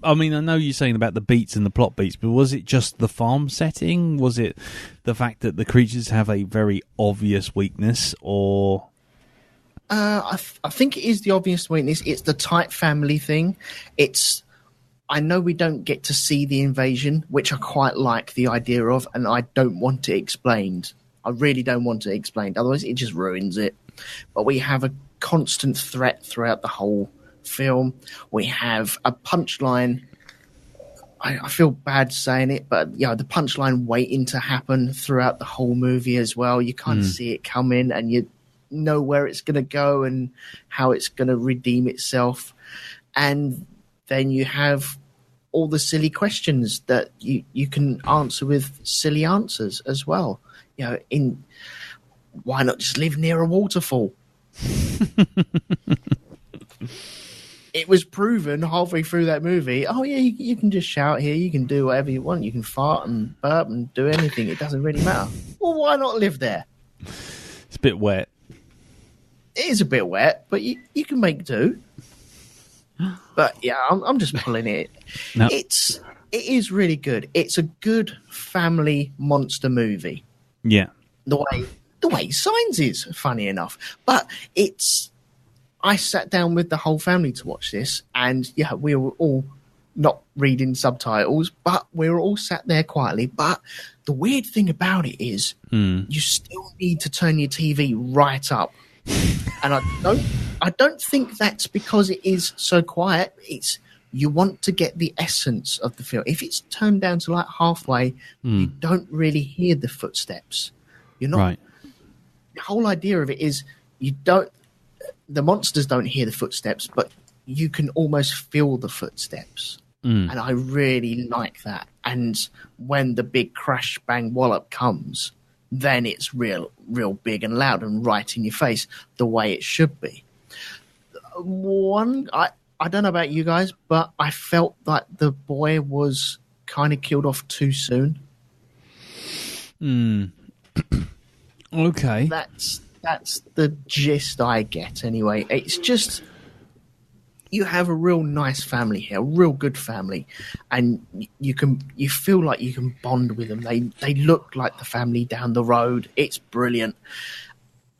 I mean, I know you're saying about the beats and the plot beats, but was it just the farm setting? Was it the fact that the creatures have a very obvious weakness, or? I think it is the obvious weakness. It's the tight family thing. I know we don't get to see the invasion, which I quite like the idea of, and I don't want it explained. I really don't want it explained. Otherwise, it just ruins it. But we have a constant threat throughout the whole film. We have a punchline. I feel bad saying it, but the punchline waiting to happen throughout the whole movie as well. You kind of see it coming, and you know where it's going to go and how it's going to redeem itself. And then you have all the silly questions that you can answer with silly answers as well. Why not just live near a waterfall? It was proven halfway through that movie. Oh yeah, you can just shout here. You can do whatever you want. You can fart and burp and do anything. It doesn't really matter. Well, why not live there? It's a bit wet. It is a bit wet, but you can make do. But yeah, I'm just pulling it. No. It is really good. It's a good family monster movie. Yeah. The way Signs is, funny enough. But I sat down with the whole family to watch this, and we were all not reading subtitles, but we were all sat there quietly. But the weird thing about it is you still need to turn your TV right up. And I don't think that's because it is so quiet. It's you want to get the essence of the film. If it's turned down to like halfway, you don't really hear the footsteps. You're not. Right. The whole idea of it is the monsters don't hear the footsteps, but you can almost feel the footsteps. And I really like that. And when the big crash bang wallop comes, then it's real big and loud and right in your face the way it should be. I don't know about you guys, but I felt like the boy was kind of killed off too soon. Okay. That's the gist I get anyway. It's just you have a real nice family here, a real good family, and you feel like you can bond with them. They look like the family down the road. It's brilliant,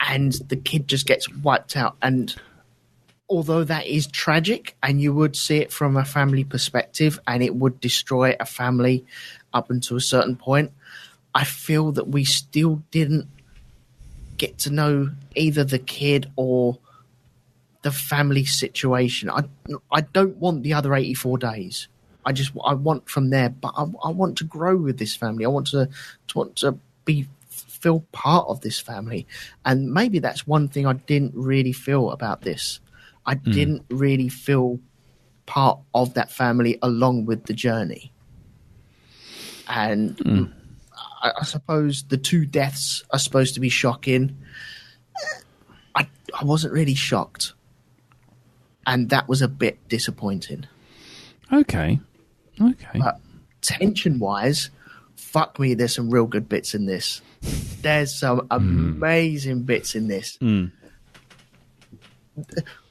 and the kid just gets wiped out. And although that is tragic, and you would see it from a family perspective, and it would destroy a family up until a certain point, I feel that we still didn't get to know either the kid or the family situation. I don't want the other 84 days. I want from there, but I want to grow with this family. I want to feel part of this family, and maybe that's one thing I didn't really feel about this. I didn't really feel part of that family along with the journey, and I suppose the 2 deaths are supposed to be shocking. I wasn't really shocked. And that was a bit disappointing. Okay. But tension-wise, fuck me, there's some real good bits in this. There's some amazing bits in this.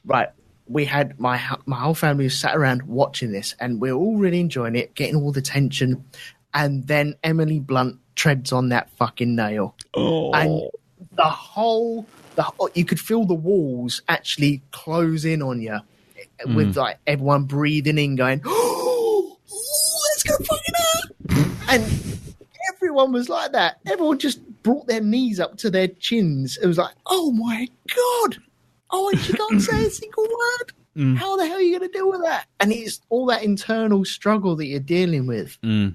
Right, we had my whole family was sat around watching this, and we're all really enjoying it, getting all the tension. And then Emily Blunt treads on that fucking nail. Oh. And you could feel the walls actually close in on you, with like everyone breathing in, going, "Oh, it's gonna fucking hurt!" And everyone was like that. Everyone just brought their knees up to their chins. It was like, "Oh my god! Oh, and she can't say a single word. How the hell are you gonna deal with that?" And it's all that internal struggle that you're dealing with, and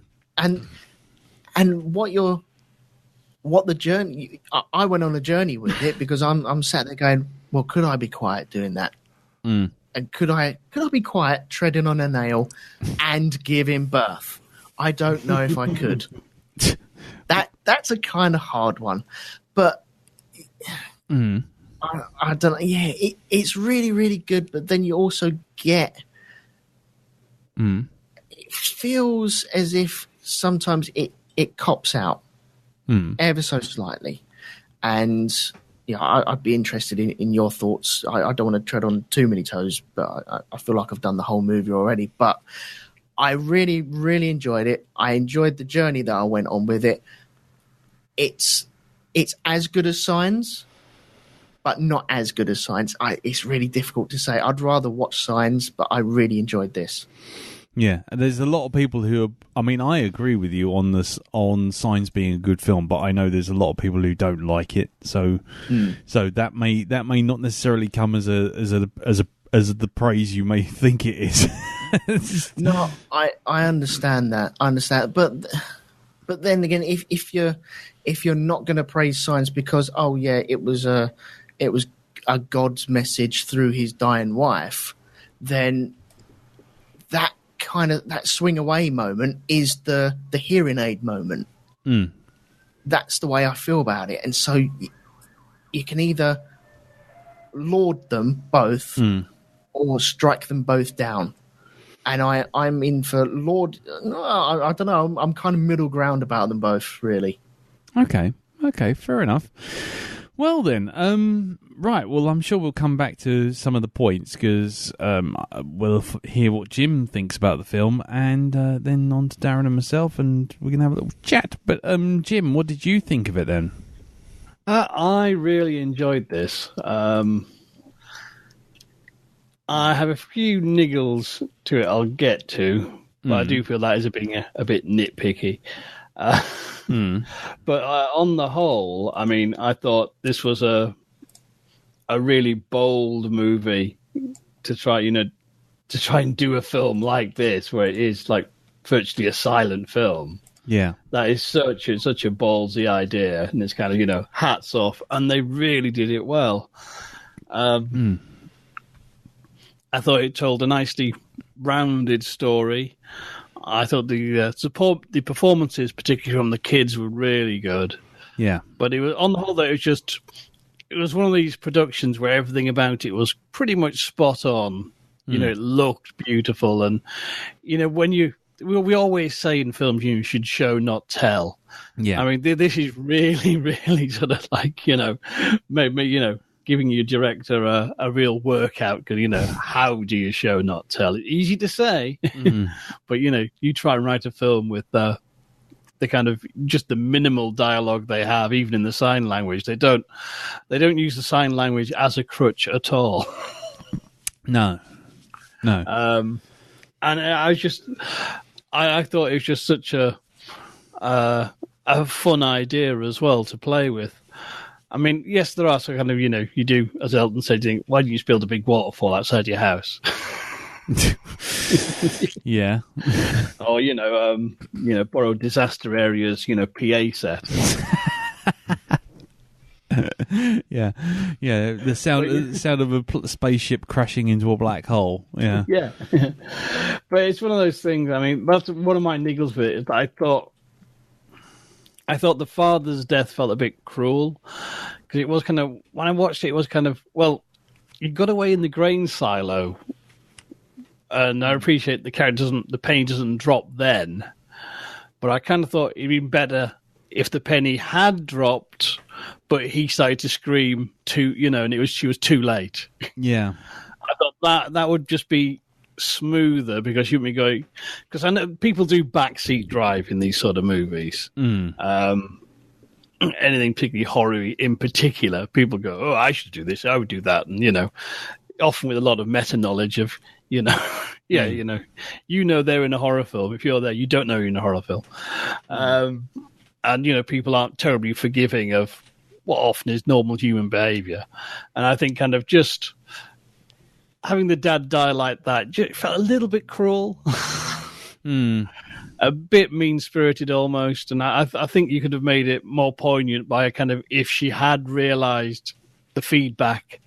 what the journey. I went on a journey with it because I'm sat there going, well, could I be quiet doing that? And could I be quiet treading on a nail and giving birth? I don't know if I could. That's a kind of hard one, but I don't know. Yeah, it's really, really good, but then you also get. It feels as if sometimes it cops out. Ever so slightly, and I'd be interested in your thoughts. I don't want to tread on too many toes, but I feel like I've done the whole movie already. But I really, really enjoyed it. I enjoyed the journey that I went on with it. It's as good as Signs, but not as good as Signs. It's really difficult to say. I'd rather watch Signs, but I really enjoyed this. Yeah, and there's a lot of people who are, I mean, I agree with you on Signs being a good film, but I know there's a lot of people who don't like it. So that may not necessarily come as the praise you may think it is. No, I understand that. I understand, but then again, if you're not going to praise Signs because it was a God's message through his dying wife, then that swing away moment is the hearing aid moment. That's the way I feel about it. And so you can either laud them both or strike them both down. And I'm in for laud. No, I don't know. I'm kind of middle ground about them both, really. Okay, fair enough. Well then, right. Well, I'm sure we'll come back to some of the points because we'll hear what Jim thinks about the film, and then on to Darren and myself, and we're gonna have a little chat. But Jim, what did you think of it then? I really enjoyed this. I have a few niggles to it. I'll get to, but I do feel that is being a bit nitpicky. But on the whole, I mean, I thought this was a really bold movie to try and do a film like this, where it is like virtually a silent film. Yeah, that is such a ballsy idea, and it's kind of hats off, and they really did it well. I thought it told a nicely rounded story. I thought the performances, particularly from the kids, were really good. Yeah, but it was on the whole, it was one of these productions where everything about it was pretty much spot on. It looked beautiful, and we always say in films you should show, not tell. Yeah, I mean this is really, really sort of like giving your director a real workout. Because how do you show not tell? It's easy to say, but you try and write a film with the kind of just the minimal dialogue they have, even in the sign language. They don't use the sign language as a crutch at all. No. And I thought it was just such a fun idea as well to play with. I mean, yes, there are some kind of, you do, as Elton said, you think, why don't you just build a big waterfall outside your house? Yeah. Or, borrow disaster areas, PA set. Yeah. The sound of a spaceship crashing into a black hole. Yeah. Yeah. But it's one of those things. I mean, that's one of my niggles with it. Is that I thought the father's death felt a bit cruel, because it was kind of, when I watched it was kind of, well, you got away in the grain silo, and I appreciate the penny doesn't drop then, but I kind of thought it'd been better if the penny had dropped, but he started to scream and she was too late. Yeah. I thought that would just be smoother, because you'd be going, because I know people do backseat drive in these sort of movies. Anything particularly horror in particular, people go, oh, I should do this, I would do that, and often with a lot of meta knowledge of they're in a horror film. If you're there, you don't know you're in a horror film. And people aren't terribly forgiving of what often is normal human behavior. And I think kind of just having the dad die like that felt a little bit cruel, a bit mean-spirited almost. And I think you could have made it more poignant by a kind of, if she had realised the feedback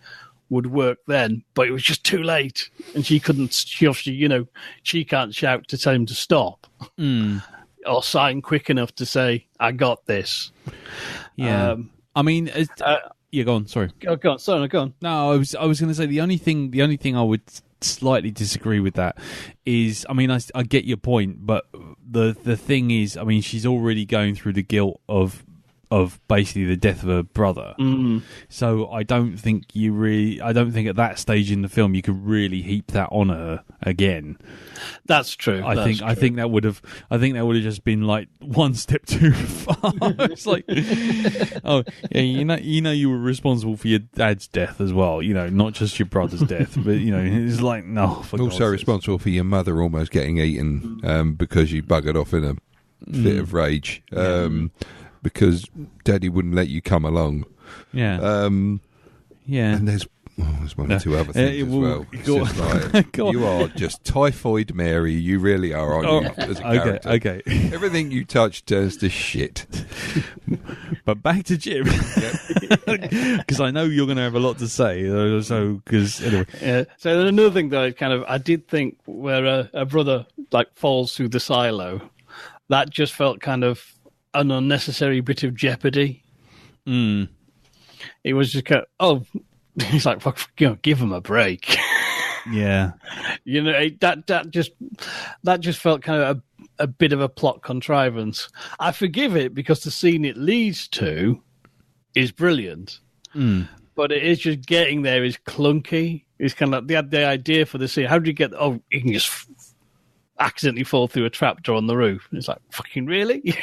would work then, but it was just too late, and she obviously, she can't shout to tell him to stop, or sign quick enough to say, I got this. Yeah. I mean, yeah, go on. Sorry. Go on. Sorry, go on. No, I was going to say the only thing I would slightly disagree with that is, I mean, I get your point, but the thing is, I mean, she's already going through the guilt of basically the death of her brother. So I don't think at that stage in the film you could really heap that on her again. That's true. I think that would have just been like one step too far. It's like, oh yeah, you were responsible for your dad's death as well. Not just your brother's death, but it's like, no. Also responsible for your mother almost getting eaten because you buggered off in a fit of rage. Because Daddy wouldn't let you come along. Yeah. Yeah. And there's one or two other things as well. It's just like, you are just typhoid Mary. You really are, aren't you, as a character? Okay. Everything you touch turns to shit. But back to Jim. Because I know you're going to have a lot to say. Anyway. Yeah. So another thing that I did think, where a brother falls through the silo, that just felt kind of an unnecessary bit of jeopardy. It was just kind of, he's like, fuck, give him a break. Yeah. That just felt kind of a bit of a plot contrivance. I forgive it because the scene it leads to is brilliant. But it is just getting there is clunky. It's kind of like the idea for the scene. How do you get, you can just accidentally fall through a trapdoor on the roof. It's like, fucking really?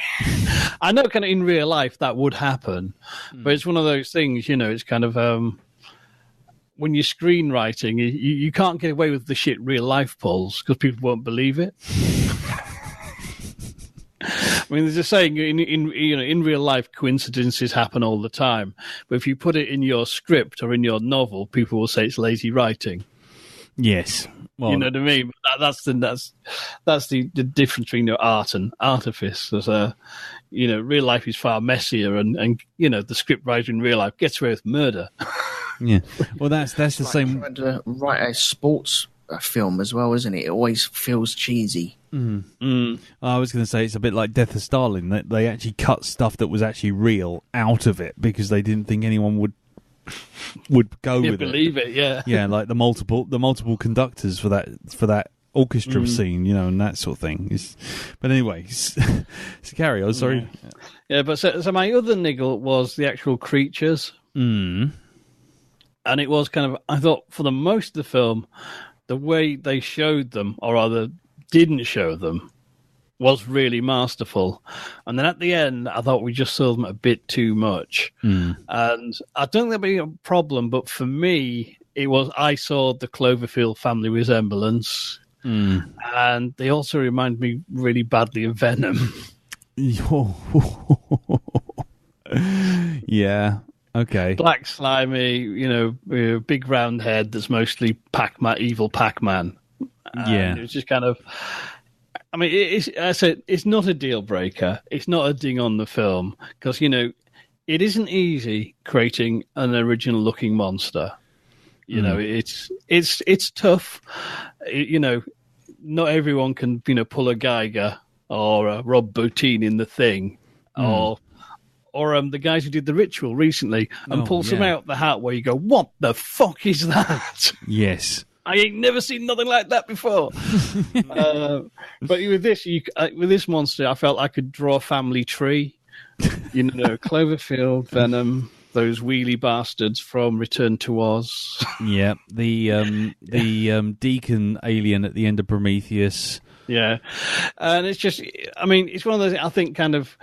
I know kind of in real life that would happen, but it's one of those things, it's kind of, when you're screenwriting, you can't get away with the shit real life pulls because people won't believe it. I mean, there's a saying in real life, coincidences happen all the time, but if you put it in your script or in your novel, people will say it's lazy writing. Yes. Well, you know what I mean? That's the difference between art and artifice. There's real life is far messier, and the script writer in real life gets away with murder. Yeah. Well, that's the same. Trying to write a sports film as well, isn't it? It always feels cheesy. I was going to say it's a bit like Death of Stalin. That they actually cut stuff that was actually real out of it because they didn't think anyone would go with believe it. Yeah, like the multiple conductors for that orchestra scene, and that sort of thing. But anyway, so carry on. Sorry. Yeah, but so my other niggle was the actual creatures. And it was kind of, I thought, for the most of the film, the way they showed them, or rather didn't show them, was really masterful. And then at the end, I thought we just saw them a bit too much. And I don't think that'd be a problem, but for me, I saw the Cloverfield family resemblance. And they also remind me really badly of Venom. Yeah. Okay. Black, slimy, big round head that's mostly Pac-Man, evil Pac-Man. Yeah. It's just kind of... I mean, it's not a deal breaker. It's not a ding on the film because, it isn't easy creating an original looking monster. It's tough. Not everyone can, pull a Geiger or a Rob Bottin in The Thing or the guys who did The Ritual recently and pull some out the hat where you go, what the fuck is that? Yes. I ain't never seen nothing like that before. But with this monster, I felt I could draw a family tree. Cloverfield, Venom, those wheelie bastards from Return to Oz. Yeah, the Deacon alien at the end of Prometheus. Yeah, and it's just, it's one of those. I think kind of.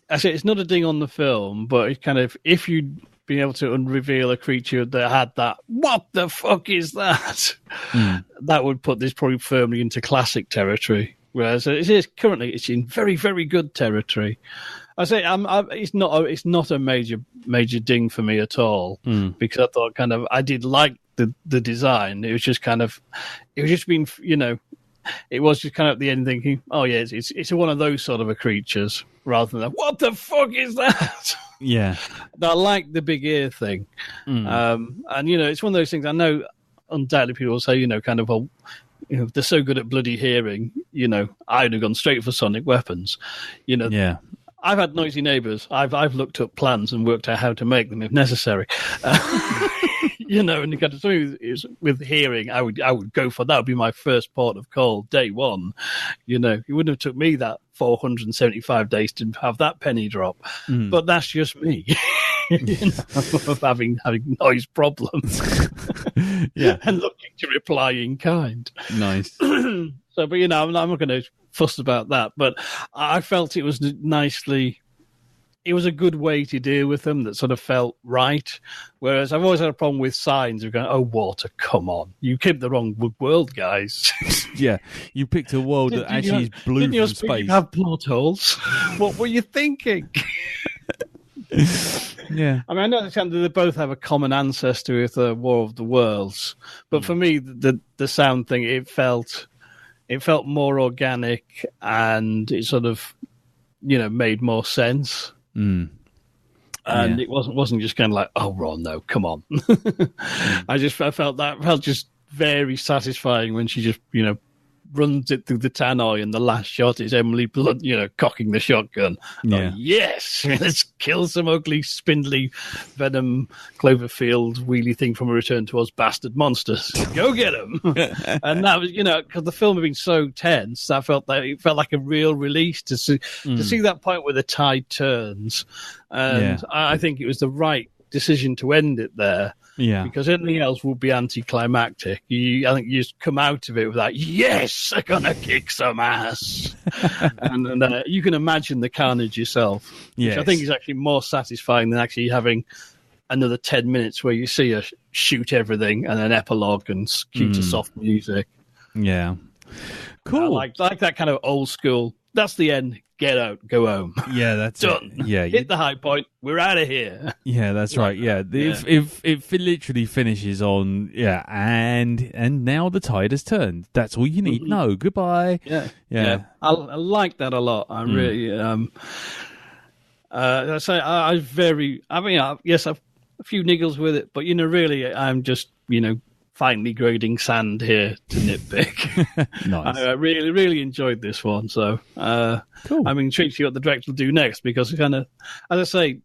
I say it's not a ding on the film, but it's kind of if you'd been able to reveal a creature that had that, what the fuck is that? That would put this probably firmly into classic territory. Whereas it's in very, very good territory. I say it's not a major ding for me at all because I thought I did like the design. It was just it was just kind of at the end thinking, oh yeah, it's one of those sort of a creatures rather than what the fuck is that? Yeah, I like the big ear thing, and it's one of those things. I know undoubtedly people will say, they're so good at bloody hearing. I'd have gone straight for sonic weapons. Yeah. I've had noisy neighbours. I've looked up plans and worked out how to make them if necessary. And you got to do with hearing. I would go for that. Would be my first port of call day one. It wouldn't have took me that 475 days to have that penny drop. But that's just me. Of having noise problems. Yeah, and looking to reply in kind. Nice. So, but I'm not going to fuss about that. But I felt it was it was a good way to deal with them that sort of felt right. Whereas I've always had a problem with signs of going, oh, water, come on. You picked the wrong world, guys. Yeah, you picked a world that actually is blue from space. You have portholes. What were you thinking? Yeah. I know they both have a common ancestor with War of the Worlds. But for me, the sound thing, it felt more organic and it sort of, made more sense. And it wasn't just kind of like, oh, Ron, no, come on. I felt just very satisfying when she just, runs it through the tannoy and the last shot is Emily Blunt, cocking the shotgun. Yeah. Oh, yes, let's kill some ugly, spindly Venom Cloverfield wheelie thing from a Return to Oz bastard monsters. Go get them. And that was, because the film had been so tense, it felt like a real release to see that point where the tide turns. And I think it was the right decision to end it there. Yeah, because anything else would be anticlimactic. I think you just come out of it with that, yes, they're going to kick some ass. and you can imagine the carnage yourself, which I think is actually more satisfying than actually having another 10 minutes where you see her shoot everything and an epilogue and cue to soft music. Yeah. Cool. Like that kind of old school, that's the end. Get out, go home. Yeah, that's done. It. Yeah, hit the high point. We're out of here. Yeah, that's right. Yeah, if it literally finishes on and now the tide has turned. That's all you need. No, goodbye. Yeah. I like that a lot. I really. I say yes, I've a few niggles with it, but really, I'm just finely grading sand here to nitpick. Nice. I really, really enjoyed this one. So cool. I'm intrigued to see what the director will do next because kind of, as I say,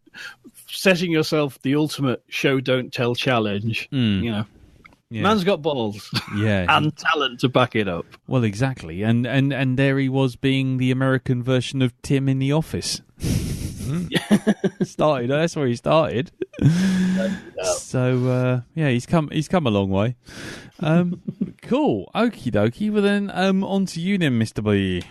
setting yourself the ultimate show don't tell challenge. Man's got balls, and talent to back it up. Well, exactly, and there he was being the American version of Tim in The Office. That's where he started. So he's come a long way. Cool. Okie dokie. Well then, on to you then, Mr. B.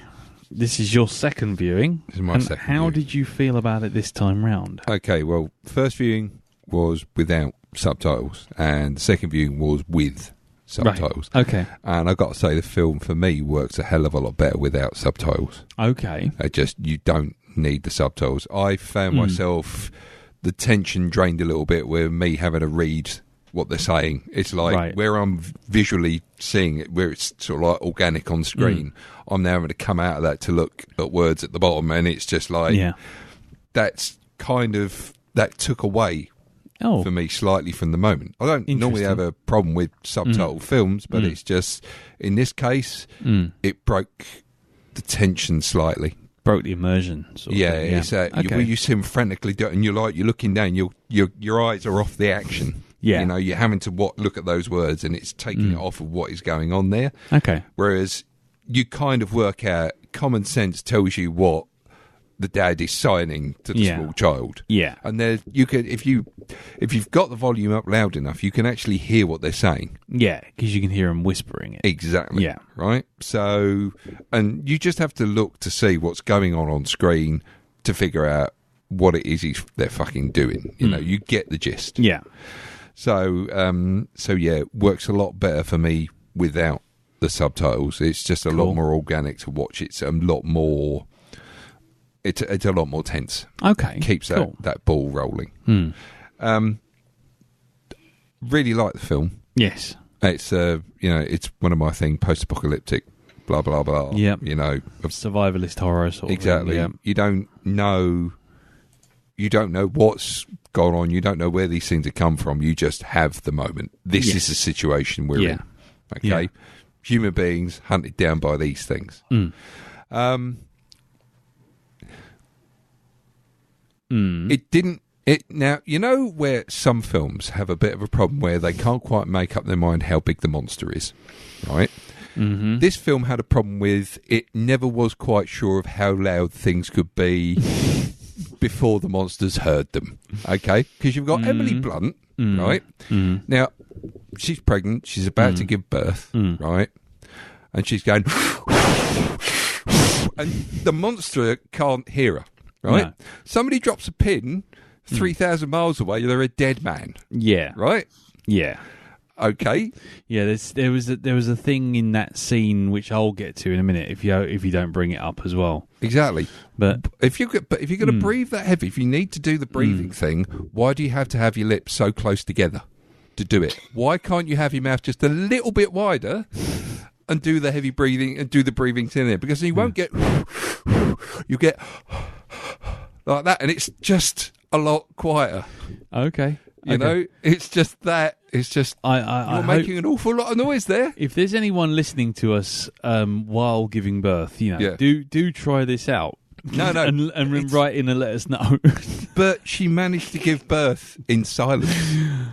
This is your second viewing. This is my and second how viewing. did you feel about it this time round? Okay, well, first viewing was without subtitles, and the second viewing was with subtitles. Right. Okay. And I got to say, the film for me works a hell of a lot better without subtitles. Okay. You don't need the subtitles. I found myself, the tension drained a little bit with me having to read what they're saying. It's like where I'm visually seeing it, where it's sort of like organic on screen, I'm now having to come out of that to look at words at the bottom, and it's just like that's kind of, that took away for me slightly from the moment. I don't normally have a problem with subtitle films, but it's just, in this case, it broke the tension slightly. Broke the immersion. Sort of thing. It's you see him frantically do it, and you're looking down, your eyes are off the action. Yeah. You know, you're having to look at those words, and it's taking it off of what is going on there. Okay. Whereas you kind of work out, common sense tells you what the dad is signing to the small child. Yeah. And there you can, if you've got the volume up loud enough, you can actually hear what they're saying. Yeah, because you can hear them whispering it. Exactly. Yeah. Right? So, and you just have to look to see what's going on screen to figure out what it is they're fucking doing. You know, you get the gist. Yeah. So yeah, it works a lot better for me without the subtitles. It's just a lot more organic to watch. It's a lot more. It's a lot more tense. Okay. Keeps that ball rolling. Really like the film. Yes. It's it's one of my things, post-apocalyptic, blah blah blah. Yeah. You know, Survivalist horror sort of exactly. thing. Yeah. You don't know what's gone on. You don't know where these things have come from. You just have the moment. This is the situation we're in. Okay. Yeah. Human beings hunted down by these things. It didn't. Now, you know where some films have a bit of a problem where they can't quite make up their mind how big the monster is, right? Mm-hmm. This film had a problem with it never was quite sure of how loud things could be before the monsters heard them, okay? Because you've got Emily Blunt, right? Now, she's pregnant, she's about to give birth, right? And she's going... and the monster can't hear her, right? No. Somebody drops a pin 3,000 miles away, they're a dead man, Yeah. right? Yeah. Okay. Yeah, there was a thing in that scene which I'll get to in a minute if you don't bring it up as well. Exactly. But if you're going to breathe that heavy, if you need to do the breathing thing, why do you have to have your lips so close together to do it? Why can't you have your mouth just a little bit wider and do the heavy breathing and do the breathing thing there? Because you won't get you get like that, and it's just a lot quieter. okay. You know, it's just that. It's just I you're making an awful lot of noise there. If there's anyone listening to us while giving birth, you know, Yeah. do try this out. No, and write in and let us know. But she managed to give birth in silence.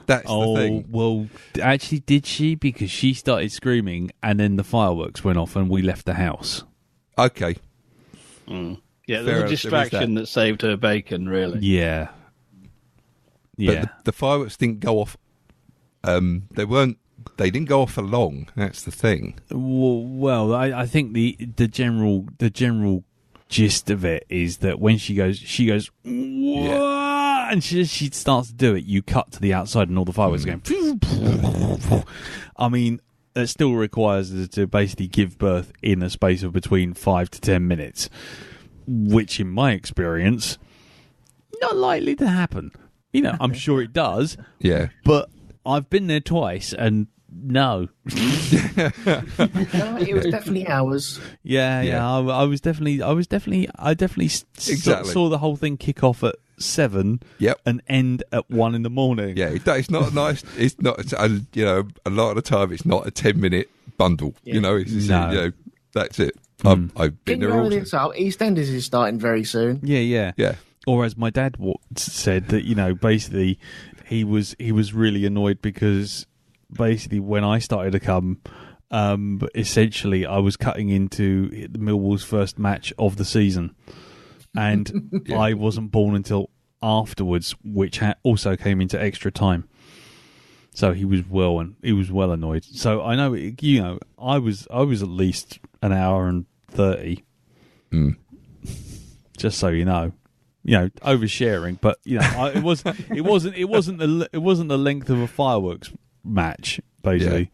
That's the thing. Well, actually, did she? Because she started screaming, and then the fireworks went off, and we left the house. Okay. Yeah, Fair there's a enough, distraction that saved her bacon, really. Yeah. But Yeah. the fireworks didn't go off. They didn't go off for long. That's the thing. Well, I think the general gist of it is that when she goes, "Wah!" and she starts to do it. You cut to the outside, and all the fireworks are going. I mean, it still requires her to basically give birth in a space of between 5 to 10 minutes, which, in my experience, not likely to happen. You know, I'm sure it does, Yeah. but I've been there twice, and no. No, it was definitely hours. Yeah. I definitely Exactly. saw the whole thing kick off at 7 Yep. and end at 1 in the morning. Yeah. It's not nice. It's not. A lot of the time it's not a 10-minute bundle. Yeah. You know. It's just, No. that's it. I've been Didn't there you know all. this up? EastEnders is starting very soon. Yeah. Yeah. Or as my dad said, that, you know, basically he was really annoyed because basically when I started to come, essentially I was cutting into Millwall's first match of the season, and I wasn't born until afterwards, which also came into extra time. So he was well annoyed. So I know, I was at least an hour and 30. Just so you know, oversharing. But it wasn't the length of a fireworks match, basically.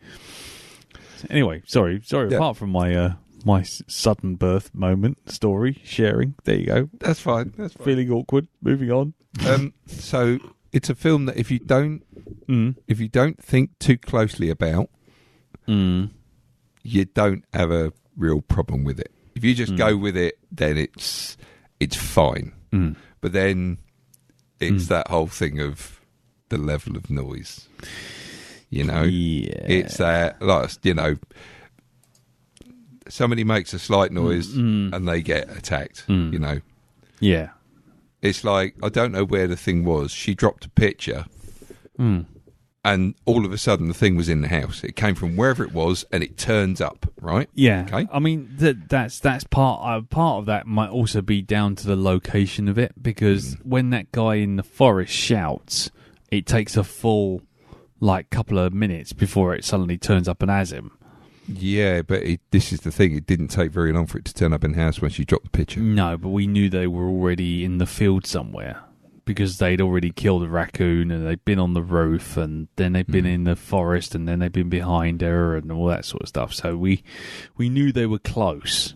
Yeah. Anyway, sorry. Yeah. Apart from my sudden birth moment story sharing, there you go. That's fine. Feeling awkward. Moving on. So it's a film that if you don't think too closely about, you don't have a real problem with it. If you just go with it, then it's fine. But then it's that whole thing of the level of noise. It's that, somebody makes a slight noise and they get attacked. Yeah. It's like, I don't know where the thing was. She dropped a picture and all of a sudden the thing was in the house. It came from wherever it was and it turns up, right? Yeah. Okay. I mean, that's part of that might also be down to the location of it, because when that guy in the forest shouts, it takes a full couple of minutes before it suddenly turns up and has him. Yeah, but this is the thing. It didn't take very long for it to turn up in the house when she dropped the picture. No, but we knew they were already in the field somewhere, because they'd already killed a raccoon and they'd been on the roof and then they'd been in the forest and then they'd been behind her and all that sort of stuff. So we knew they were close.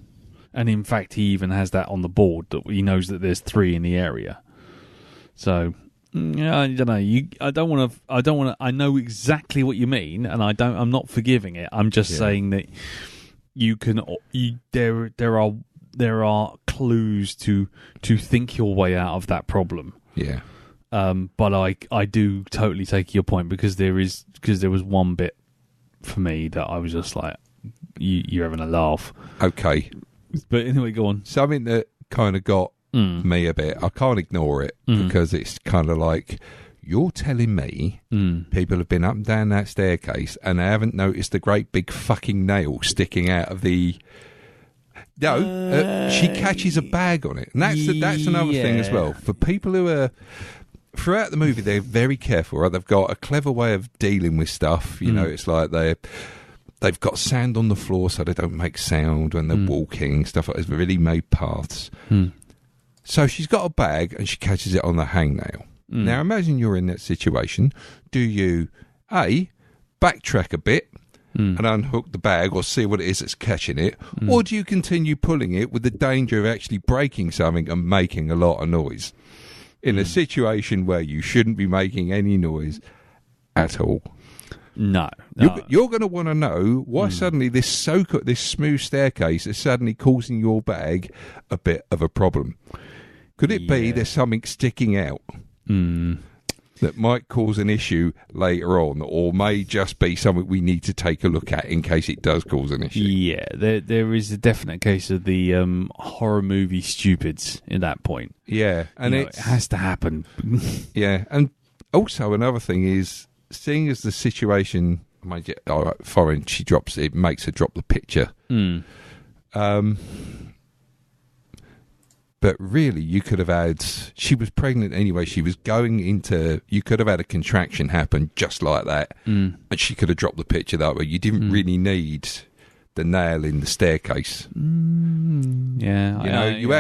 And in fact, he even has that on the board that he knows that there's 3 in the area. So... yeah, I don't know. I know exactly what you mean, and I'm not forgiving it. I'm just saying that there are clues to think your way out of that problem. Yeah. But I do totally take your point, because there was one bit for me that I was just like, you're having a laugh. Okay. But anyway, go on. Something that kind of got me a bit. I can't ignore it because it's kind of like, you're telling me people have been up and down that staircase and they haven't noticed the great big fucking nail sticking out of the... No, she catches a bag on it. And that's another thing as well. For people who are... Throughout the movie, they're very careful, right? They've got a clever way of dealing with stuff. It's like they've got sand on the floor so they don't make sound when they're walking, stuff like that. They've really made paths. So she's got a bag and she catches it on the hangnail. Now imagine you're in that situation. Do you, A, backtrack a bit and unhook the bag or see what it is that's catching it? Or do you continue pulling it with the danger of actually breaking something and making a lot of noise? In a situation where you shouldn't be making any noise at all. No. You're going to want to know why suddenly this smooth staircase is suddenly causing your bag a bit of a problem. Could it be there's something sticking out that might cause an issue later on, or may just be something we need to take a look at in case it does cause an issue? Yeah, there is a definite case of the horror movie stupids in that point. Yeah, and it has to happen. Yeah, and also another thing is, seeing as the situation, foreign, she drops it, makes her drop the picture. But really, you could have had... She was pregnant anyway. She was going into... You could have had a contraction happen just like that. And she could have dropped the picture that way. You didn't really need the nail in the staircase. Yeah. You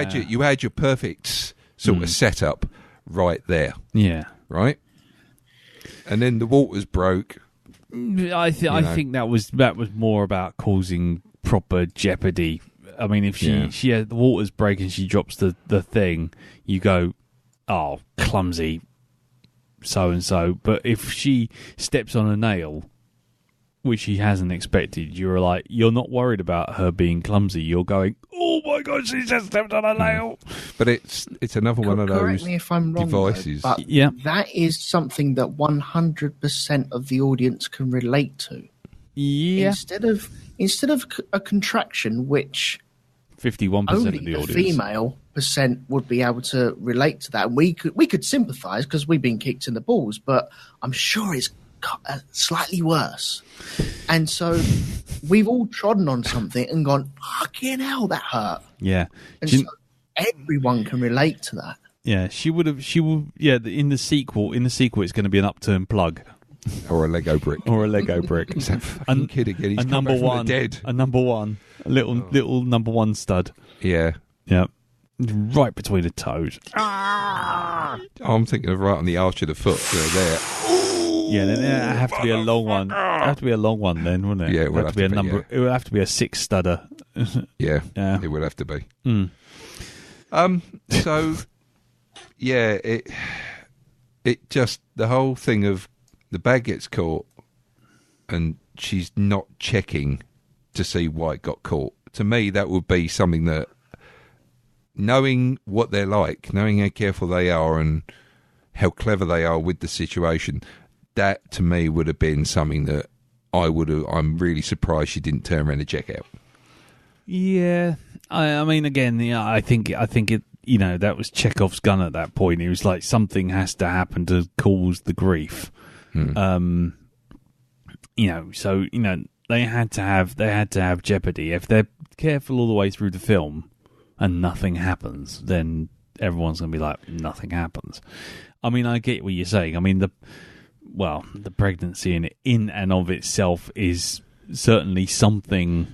had your perfect sort of setup right there. Yeah. Right? And then the waters broke. I think that was more about causing proper jeopardy. I mean, if she had the waters break and she drops the thing, you go, oh, clumsy, so and so. But if she steps on a nail, which she hasn't expected, you're not worried about her being clumsy. You're going, oh my god, she just stepped on a nail. But it's another one of those correct me if I'm wrong, devices. Though, but that is something that 100% of the audience can relate to. Yeah. Instead of a contraction, which 51% only of the audience, the female percent would be able to relate to that. And we could sympathise because we've been kicked in the balls, but I'm sure it's slightly worse. And so we've all trodden on something and gone, fucking hell, that hurt. Yeah. And so everyone can relate to that. Yeah, she would have. She will. Yeah, in the sequel, it's going to be an upturned plug Or a Lego brick. or a Lego brick. It's that fucking kid again. He's a come number back from one. the dead. A number one. A little number one stud. Yeah. Yeah, right between the toes. I'm thinking of right on the arch of the foot. There. Yeah, then it have to be a long one. It have to be a long one then, wouldn't it? Yeah, it would have to be a number. yeah. It would have to be a 6 studder. Yeah, Yeah. it would have to be. Mm. So, yeah, it just, the whole thing of the bag gets caught and she's not checking to see why it got caught. To me, that would be something that, knowing what they're like, knowing how careful they are and how clever they are with the situation, that to me would have been something that I'm really surprised she didn't turn around and check out. Yeah, I mean, again, yeah, I think it. You know, that was Chekhov's gun at that point. It was like something has to happen to cause the grief. You know, so you know they had to have jeopardy. If they're careful all the way through the film and nothing happens, then everyone's going to be like, nothing happens. I mean, I get what you're saying. I mean, the pregnancy in and of itself is certainly something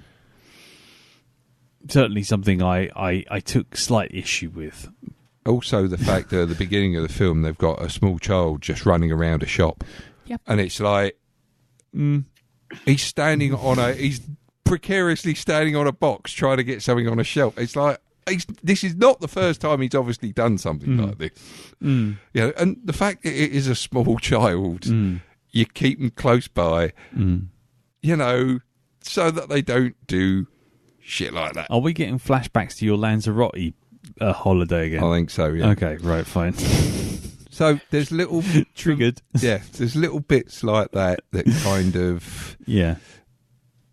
I took slight issue with. Also, the fact that at the beginning of the film, they've got a small child just running around a shop. Yep. And it's like, he's precariously standing on a box trying to get something on a shelf. It's like, this is not the first time he's obviously done something like this. You know, and the fact that it is a small child, you keep them close by, you know, so that they don't do shit like that. Are we getting flashbacks to your Lanzarote holiday again? I think so, yeah. Okay, right, fine. So there's little Triggered. Yeah, there's little bits like that kind of, Yeah.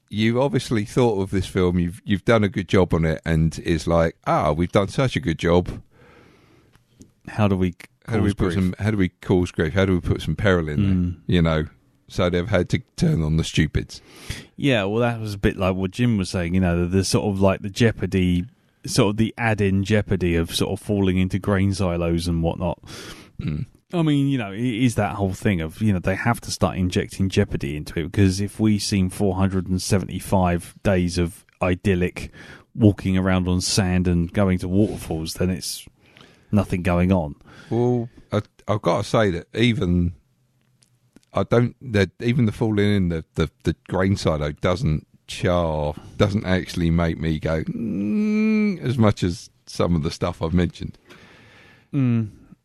you obviously thought of this film, you've done a good job on it, and it's like, we've done such a good job. How do we cause grief? How do we cause grief? How do we put some peril in there? You know, so they've had to turn on the stupids. Yeah, well, that was a bit like what Jim was saying. You know, the sort of like the jeopardy, sort of the add-in jeopardy of sort of falling into grain silos and whatnot. I mean, you know, it is that whole thing of, you know, they have to start injecting jeopardy into it, because if we've seen 475 days of idyllic walking around on sand and going to waterfalls, then it's nothing going on. Well, I've got to say that even the falling in the grain silo doesn't actually make me go as much as some of the stuff I've mentioned,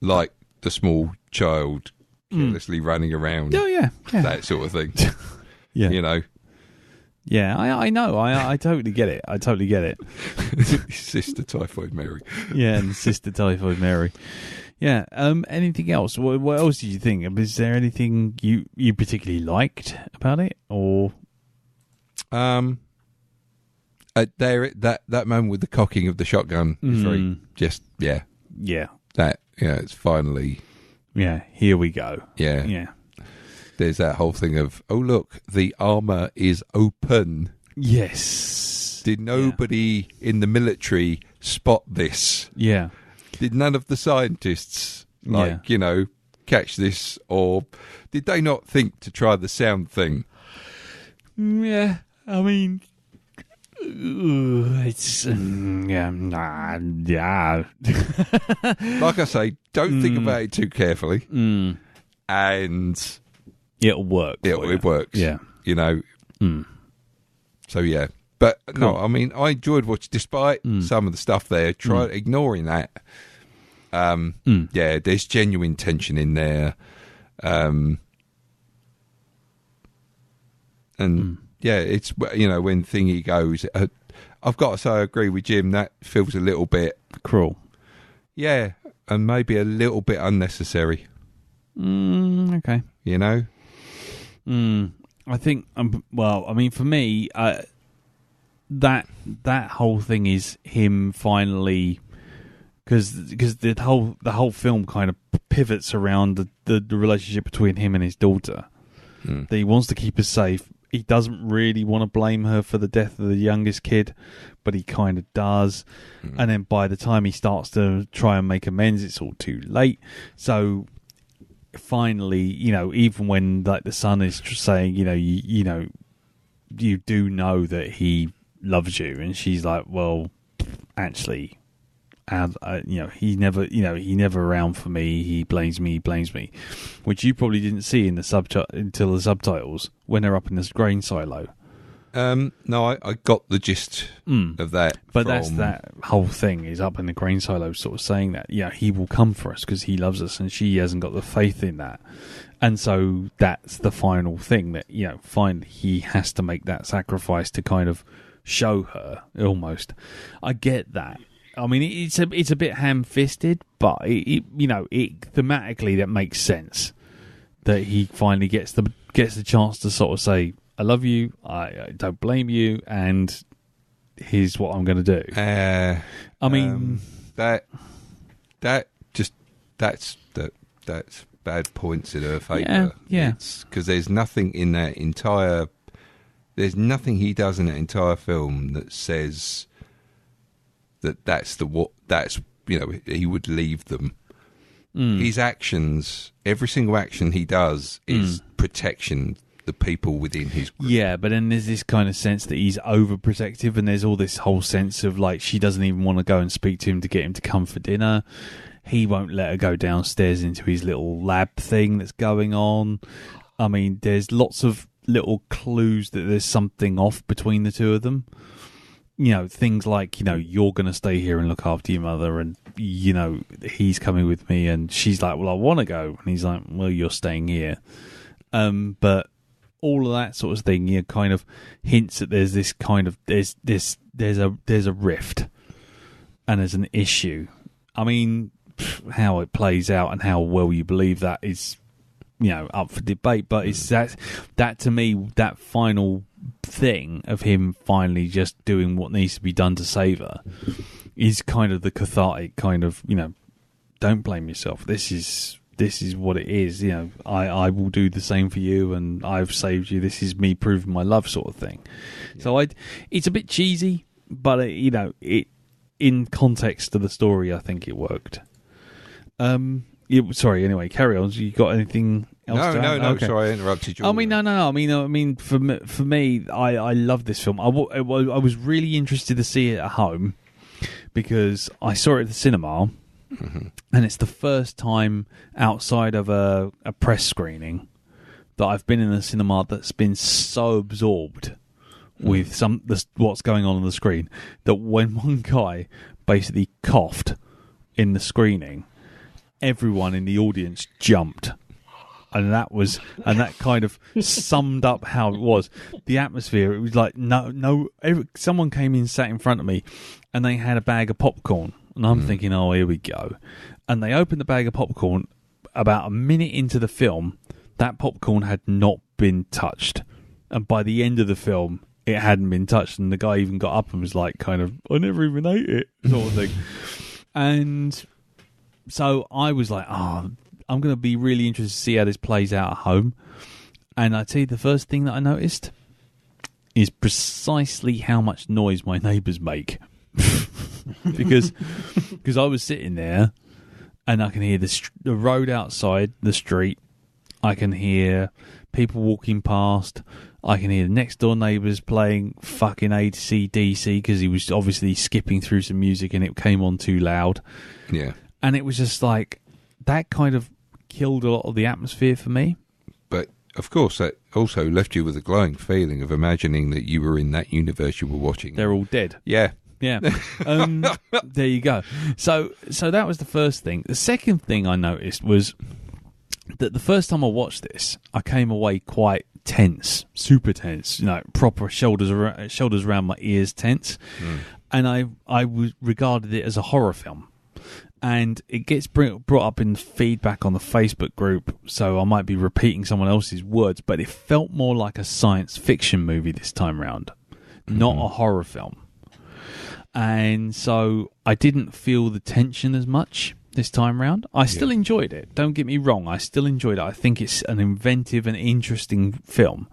like the small child carelessly running around. Oh yeah, that sort of thing. yeah, You know. Yeah, I know. I totally get it. I totally get it. Sister Typhoid Mary. Yeah, and Sister Typhoid Mary. Yeah. Anything else? What else did you think? Is there anything you particularly liked about it, or? That moment with the cocking of the shotgun is very just Yeah. it's finally Here we go. yeah. There's that whole thing of, oh look, the armor is open. Yes. Did nobody in the military spot this? Yeah. Did none of the scientists catch this, or did they not think to try the sound thing? Yeah. I mean, it's yeah. Like I say, don't think about it too carefully, and it'll work. it works. Yeah. You know. So yeah, but no, Cool. I mean, I enjoyed watching, despite some of the stuff there. Try ignoring that. Yeah, there's genuine tension in there, and yeah, it's, you know, when Thingy goes, I've got to say I agree with Jim. That feels a little bit Cruel. yeah, and maybe a little bit unnecessary. Okay. You know. I think, well, I mean, for me, that whole thing is him finally, because the whole film kind of pivots around the relationship between him and his daughter. That he wants to keep her safe, he doesn't really want to blame her for the death of the youngest kid, but he kind of does. And then by the time he starts to try and make amends, it's all too late. So finally, even when like the son is saying, you do know that he loves you, and she's like, well, actually, he's never around for me. He blames me, which you probably didn't see in the until the subtitles when they're up in this grain silo. No, I got the gist of that. But that's that whole thing is up in the grain silo, sort of saying that he will come for us because he loves us, and she hasn't got the faith in that. And so that's the final thing that finally he has to make that sacrifice to kind of show her almost. I get that. I mean, it's a bit ham-fisted, but it thematically that makes sense. That he finally gets the chance to sort of say, "I love you, I don't blame you, and here's what I'm going to do." I mean, that's bad points in her favour. Yeah. Because there's nothing in that entire. There's nothing he does in that entire film that says he would leave them. His actions, every single action he does is protection the people within his group. Yeah, but then there's this kind of sense that he's overprotective, and there's all this whole sense of like she doesn't even want to go and speak to him to get him to come for dinner. He won't let her go downstairs into his little lab thing that's going on. I mean, there's lots of little clues that there's something off between the two of them. Things like, you're going to stay here and look after your mother, and, he's coming with me, and she's like, well, I want to go. And he's like, well, you're staying here. But all of that sort of thing, kind of hints that there's this kind of, there's a rift, and there's an issue. I mean, how it plays out and how well you believe that is, up for debate, but it's that to me, that final thing of him finally just doing what needs to be done to save her is kind of the cathartic kind of, don't blame yourself. This is what it is. I will do the same for you, and I've saved you. This is me proving my love, sort of thing. Yeah. So it's a bit cheesy, but it in context of the story, I think it worked. Sorry. Anyway, carry on. You got anything else? No. Okay. Sorry, I interrupted you. I mean, no. I mean, for me, I love this film. I was really interested to see it at home because I saw it at the cinema, and it's the first time outside of a press screening that I've been in a cinema that's been so absorbed with what's going on the screen that when one guy basically coughed in the screening, everyone in the audience jumped, and that kind of summed up how it was. The atmosphere, it was like someone came in, sat in front of me, and they had a bag of popcorn, and I'm thinking, oh, here we go. And they opened the bag of popcorn. About a minute into the film, that popcorn had not been touched, and by the end of the film, it hadn't been touched, and the guy even got up and was like, kind of, I never even ate it, sort of thing. And so I was like, I'm going to be really interested to see how this plays out at home. And I tell you, the first thing that I noticed is precisely how much noise my neighbours make. because I was sitting there and I can hear the road outside, the street. I can hear people walking past. I can hear the next door neighbours playing fucking AC/DC because he was obviously skipping through some music and it came on too loud. Yeah. And it was just like, that kind of killed a lot of the atmosphere for me. But, of course, that also left you with a glowing feeling of imagining that you were in that universe you were watching. They're all dead. Yeah. Yeah. There you go. So that was the first thing. The second thing I noticed was that the first time I watched this, I came away quite tense, super tense, proper shoulders around my ears tense. And I regarded it as a horror film. And it gets brought up in feedback on the Facebook group, so I might be repeating someone else's words, but it felt more like a science fiction movie this time round, not a horror film. And so I didn't feel the tension as much this time round. I still enjoyed it. Don't get me wrong. I still enjoyed it. I think it's an inventive and interesting film.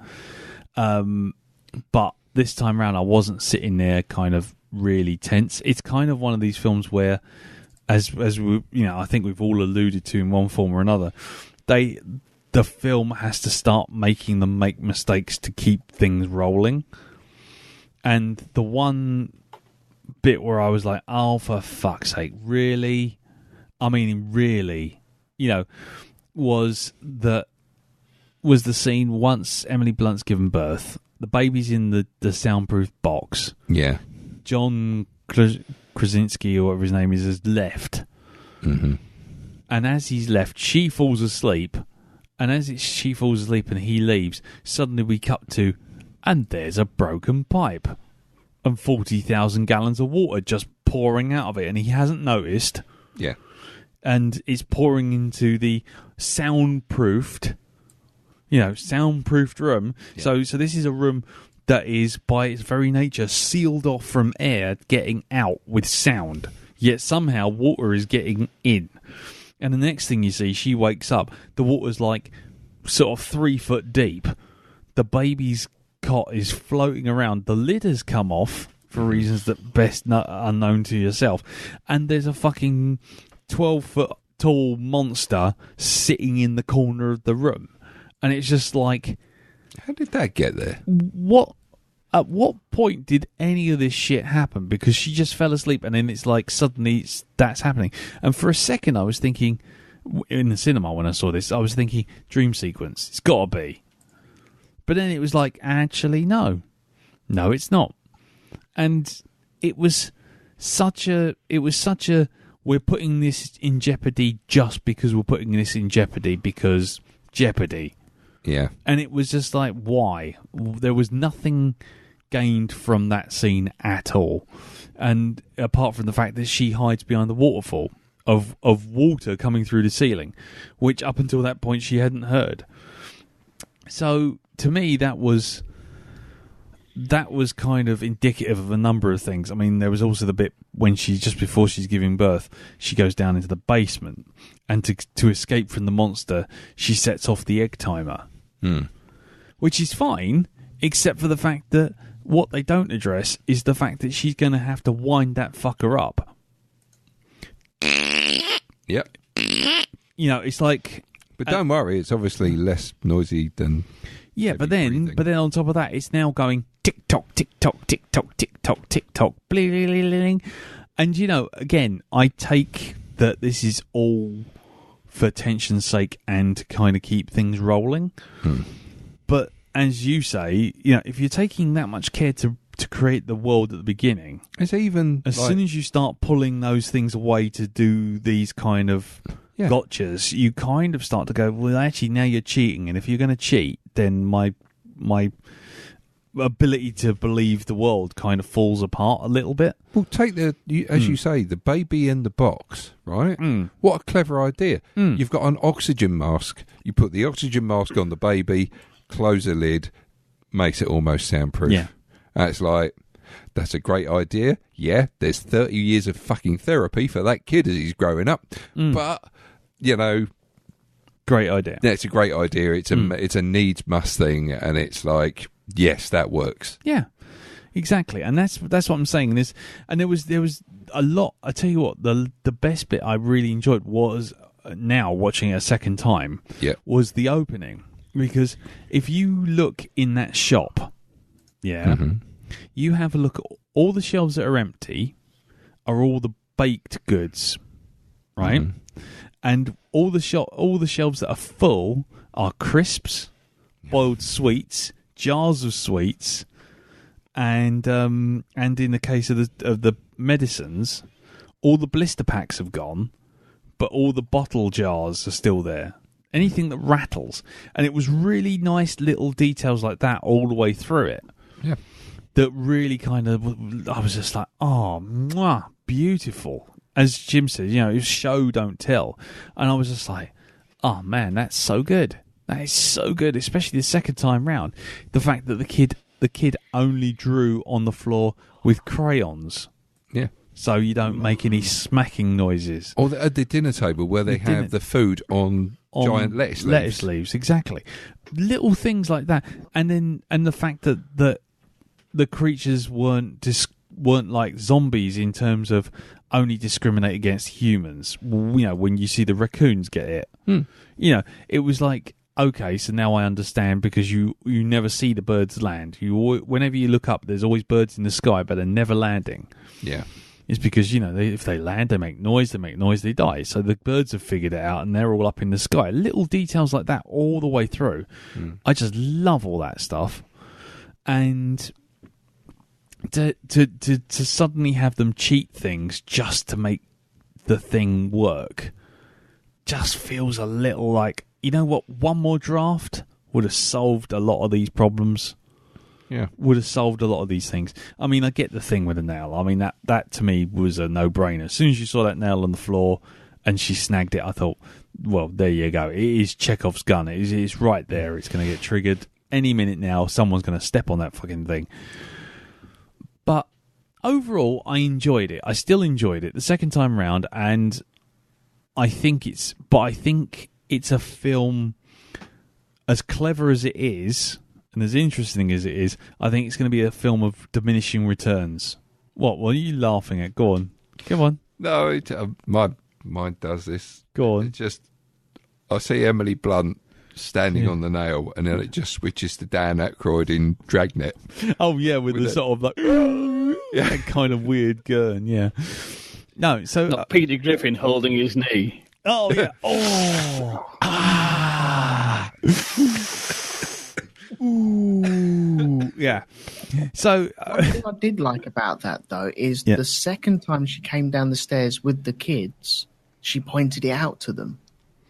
But this time round, I wasn't sitting there kind of really tense. It's kind of one of these films where, as we, I think we've all alluded to in one form or another, the film has to start making them make mistakes to keep things rolling. And the one bit where I was like, oh, for fuck's sake, really? I mean, really? Was the scene once Emily Blunt's given birth, the baby's in the soundproof box. Yeah. John Krasinski, or whatever his name is, has left. Mm-hmm. And as he's left, she falls asleep. And as she falls asleep and he leaves, suddenly we cut to, and there's a broken pipe. And 40,000 gallons of water just pouring out of it. And he hasn't noticed. Yeah. And it's pouring into the soundproofed room. Yeah. So this is a room that is, by its very nature, sealed off from air getting out with sound. Yet somehow water is getting in. And the next thing you see, she wakes up. The water's like sort of 3 foot deep. The baby's cot is floating around. The lid has come off for reasons that best unknown to yourself. And there's a fucking 12-foot tall monster sitting in the corner of the room. And it's just like, how did that get there? What? At what point did any of this shit happen? Because she just fell asleep, and then it's like suddenly that's happening. And for a second, I was thinking, in the cinema when I saw this, I was thinking dream sequence. It's got to be. But then it was like, actually, no, it's not. And it was such a. We're putting this in jeopardy just because we're putting this in jeopardy because jeopardy. Yeah. And it was just like, why? There was nothing gained from that scene at all. And apart from the fact that she hides behind the waterfall of water coming through the ceiling, which up until that point she hadn't heard. So to me, that was kind of indicative of a number of things. I mean, there was also the bit when just before she's giving birth, she goes down into the basement, and to escape from the monster, she sets off the egg timer. Which is fine, except for the fact that what they don't address is the fact that she's going to have to wind that fucker up. Yep. It's like... But don't worry, it's obviously less noisy than... Yeah, but then on top of that, it's now going tick-tock, tick-tock, tick-tock, tick-tock, tick-tock, bling. And, again, I take that this is all for tension's sake and to kind of keep things rolling. But as you say, if you're taking that much care to create the world at the beginning, it's even as soon as you start pulling those things away to do these kind of gotchas, you kind of start to go, well, actually, now you're cheating, and if you're going to cheat, then my ability to believe the world kind of falls apart a little bit. Well, take you say, the baby in the box, right? What a clever idea. You've got an oxygen mask. You put the oxygen mask on the baby, close the lid, makes it almost soundproof. Yeah. And it's like, that's a great idea. Yeah, there's 30 years of fucking therapy for that kid as he's growing up. But, great idea. That's a great idea. It's a needs must thing, and it's like, yes, that works. Yeah, exactly. And that's what I'm saying. And there was a lot. I tell you what, the best bit I really enjoyed was, now watching it a second time, was the opening. Because if you look in that shop, you have a look at all the shelves that are empty are all the baked goods, right? And all the shelves that are full are crisps, boiled sweets, jars of sweets, and in the case of the medicines, all the blister packs have gone, but all the bottle jars are still there. Anything that rattles. And it was really nice little details like that all the way through it. Yeah. That really kind of, I was just like, oh, mwah, beautiful. As Jim said, it was show, don't tell. And I was just like, oh man, that's so good. That is so good, especially the second time round. The fact that the kid only drew on the floor with crayons. Yeah. So you don't make any smacking noises. Or at the dinner table where they have the food on on giant lettuce leaves. Exactly, little things like that, and the fact that the creatures weren't like zombies in terms of only discriminate against humans. You know, when you see the raccoons get it, you know, it was like, okay, so now I understand, because you never see the birds land. Whenever you look up, there's always birds in the sky, but they're never landing. Yeah. It's because, you know, if they land, they make noise, they die. So the birds have figured it out, and they're all up in the sky. Little details like that all the way through. I just love all that stuff. And to suddenly have them cheat things just to make the thing work just feels a little like, you know what, one more draft would have solved a lot of these problems. Yeah. Would have solved a lot of these things. I mean, I get the thing with the nail. I mean, that to me was a no-brainer. As soon as you saw that nail on the floor and she snagged it, I thought, well, there you go. It is Chekhov's gun. It's right there. It's going to get triggered any minute now. Someone's going to step on that fucking thing. But overall, I enjoyed it. I still enjoyed it the second time round, and I think it's a film, as clever as it is and as interesting as it is, I think it's going to be a film of diminishing returns. What are you laughing at? Go on. Come on. No, mine does this. Go on. It just, I see Emily Blunt standing on the nail, and then it just switches to Dan Aykroyd in Dragnet. Oh, yeah, with the sort of like, that kind of weird gurn, yeah. No, so... Not Peter Griffin holding his knee. Oh, yeah. Oh. Ooh. Yeah. So... One thing I did like about that, though, is the second time she came down the stairs with the kids, she pointed it out to them.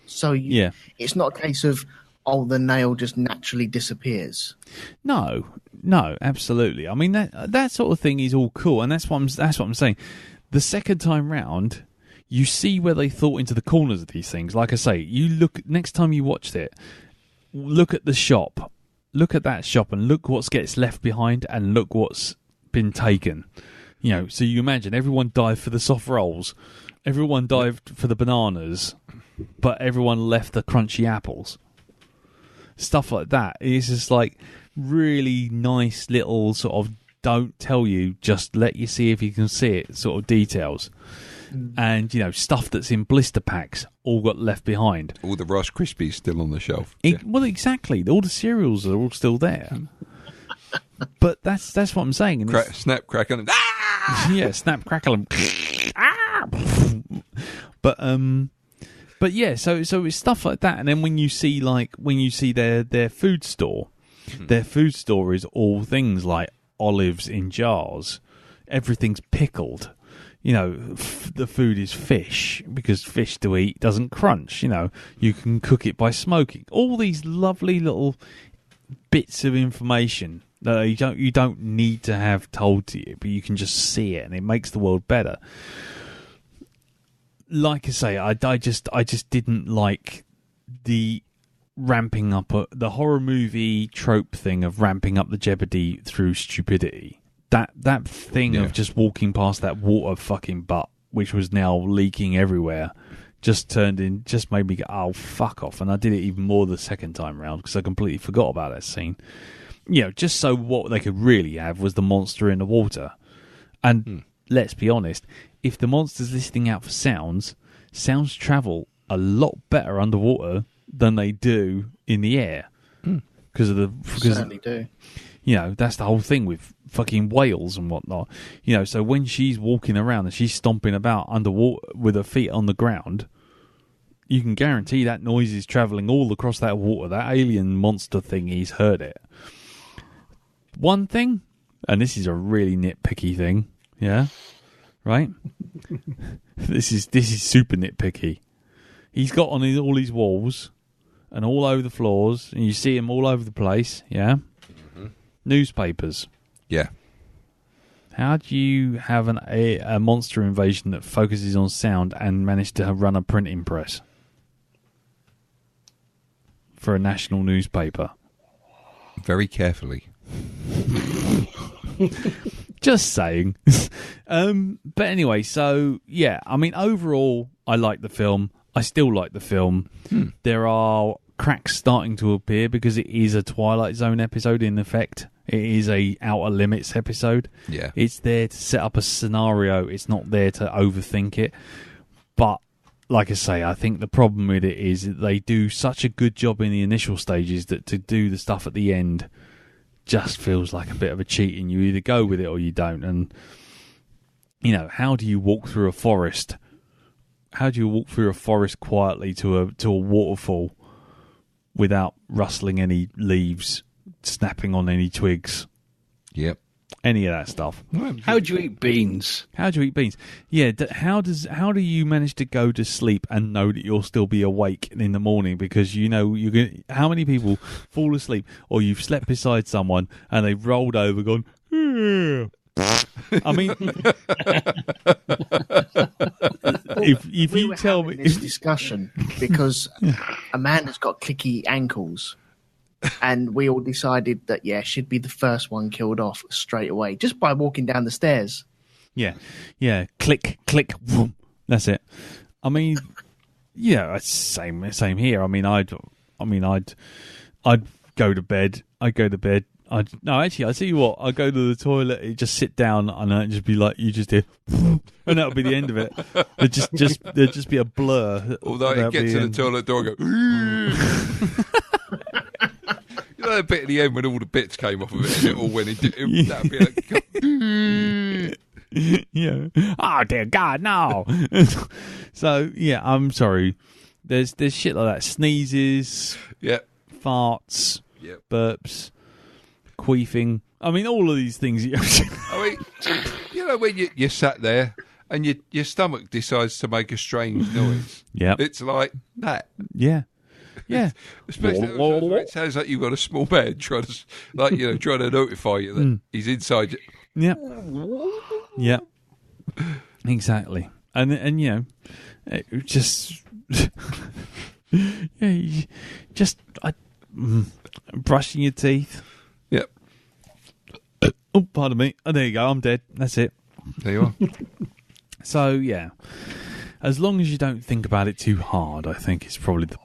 So it's not a case of, the nail just naturally disappears. No, absolutely. I mean, that sort of thing is all cool, and that's what I'm saying. The second time round, you see where they thought into the corners of these things. Like I say, you look next time you watched it, look at the shop, look at that shop, and look what gets left behind, and look what's been taken. You know, so you imagine everyone dived for the soft rolls, everyone dived for the bananas, but everyone left the crunchy apples. Stuff like that. It's just like really nice little sort of don't tell you, just let you see if you can see it sort of details. And, you know, stuff that's in blister packs all got left behind. All the Rice Krispies still on the shelf. Well, exactly. All the cereals are all still there. But that's what I'm saying. And Snap, crackle, and yeah, snap, crackle, and But yeah, so it's stuff like that, and then when you see their food store, their food store is all things like olives in jars, everything's pickled. You know, the food is fish, because fish to eat doesn't crunch. You know, you can cook it by smoking. All these lovely little bits of information that you don't need to have told to you, but you can just see it, and it makes the world better. Like I say, I just didn't like the ramping up the horror movie trope thing of ramping up the jeopardy through stupidity. That thing of just walking past that water fucking butt, which was now leaking everywhere, just made me go, oh, fuck off. And I did it even more the second time round because I completely forgot about that scene. You know, just so what they could really have was the monster in the water. And let's be honest, if the monster's listening out for sounds travel a lot better underwater than they do in the air. Certainly do. You know, that's the whole thing with fucking whales and whatnot. You know, so when she's walking around and she's stomping about underwater with her feet on the ground, you can guarantee that noise is travelling all across that water. That alien monster thing, he's heard it. One thing, and this is a really nitpicky thing, yeah, right? This is super nitpicky. He's got on all his walls and all over the floors, and you see him all over the place, yeah? Mm-hmm. Newspapers. Yeah. How do you have a monster invasion that focuses on sound and manage to run a printing press for a national newspaper? Very carefully. Just saying. But anyway, so yeah, I mean, overall, I like the film. I still like the film. There are cracks starting to appear because it is a Twilight Zone episode in effect. It is a Outer Limits episode. Yeah. It's there to set up a scenario. It's not there to overthink it. But like I say, I think the problem with it is that they do such a good job in the initial stages that to do the stuff at the end just feels like a bit of a cheat, and you either go with it or you don't. And you know, how do you walk through a forest? How do you walk through a forest quietly to a waterfall without rustling any leaves, snapping on any twigs, Yep. any of that stuff? How do you eat beans? How do you eat beans? Yeah, how do you manage to go to sleep and know that you'll still be awake in the morning? Because you know you're going. How many people fall asleep, or you've slept beside someone and they've rolled over, gone. I mean, if We you were tell having me, this discussion because Amanda's got clicky ankles, and we all decided that she'd be the first one killed off straight away just by walking down the stairs. yeah, click, click, boom. That's it. I mean, it's same here. I mean, I'd go to bed. I'd go to bed. I see you what. I go to the toilet, just sit down, and I'd just be like, you just hear, and that would be the end of it. There'd just be a blur. Although it gets to the toilet door and go, you know the bit at the end when all the bits came off of it and it all went into that'd be like, yeah. Oh dear God, no. So I'm sorry. There's shit like that. Sneezes, yep, farts, yep. burps, queefing. I mean, all of these things. I mean, you know when you sat there and your stomach decides to make a strange noise. Yeah. It's like that. Yeah. Especially when it sounds like you've got a small man trying to notify you that he's inside you. Yeah. Exactly. And it just brushing your teeth. Yep. Oh, pardon me. Oh, there you go. I'm dead. That's it. There you are. So as long as you don't think about it too hard, I think it's probably the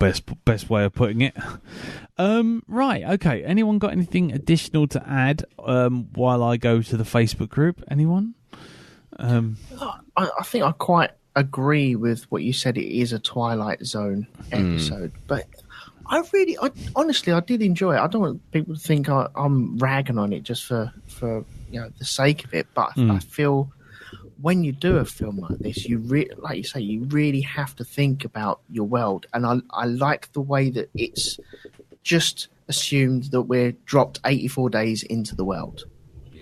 best way of putting it. Right, okay. Anyone got anything additional to add while I go to the Facebook group? Anyone? I think I quite agree with what you said. It is a Twilight Zone episode, but I honestly did enjoy it. I don't want people to think I'm ragging on it just for the sake of it, but I feel when you do a film like this, like you say, you really have to think about your world. And I like the way that it's just assumed that we're dropped 84 days into the world.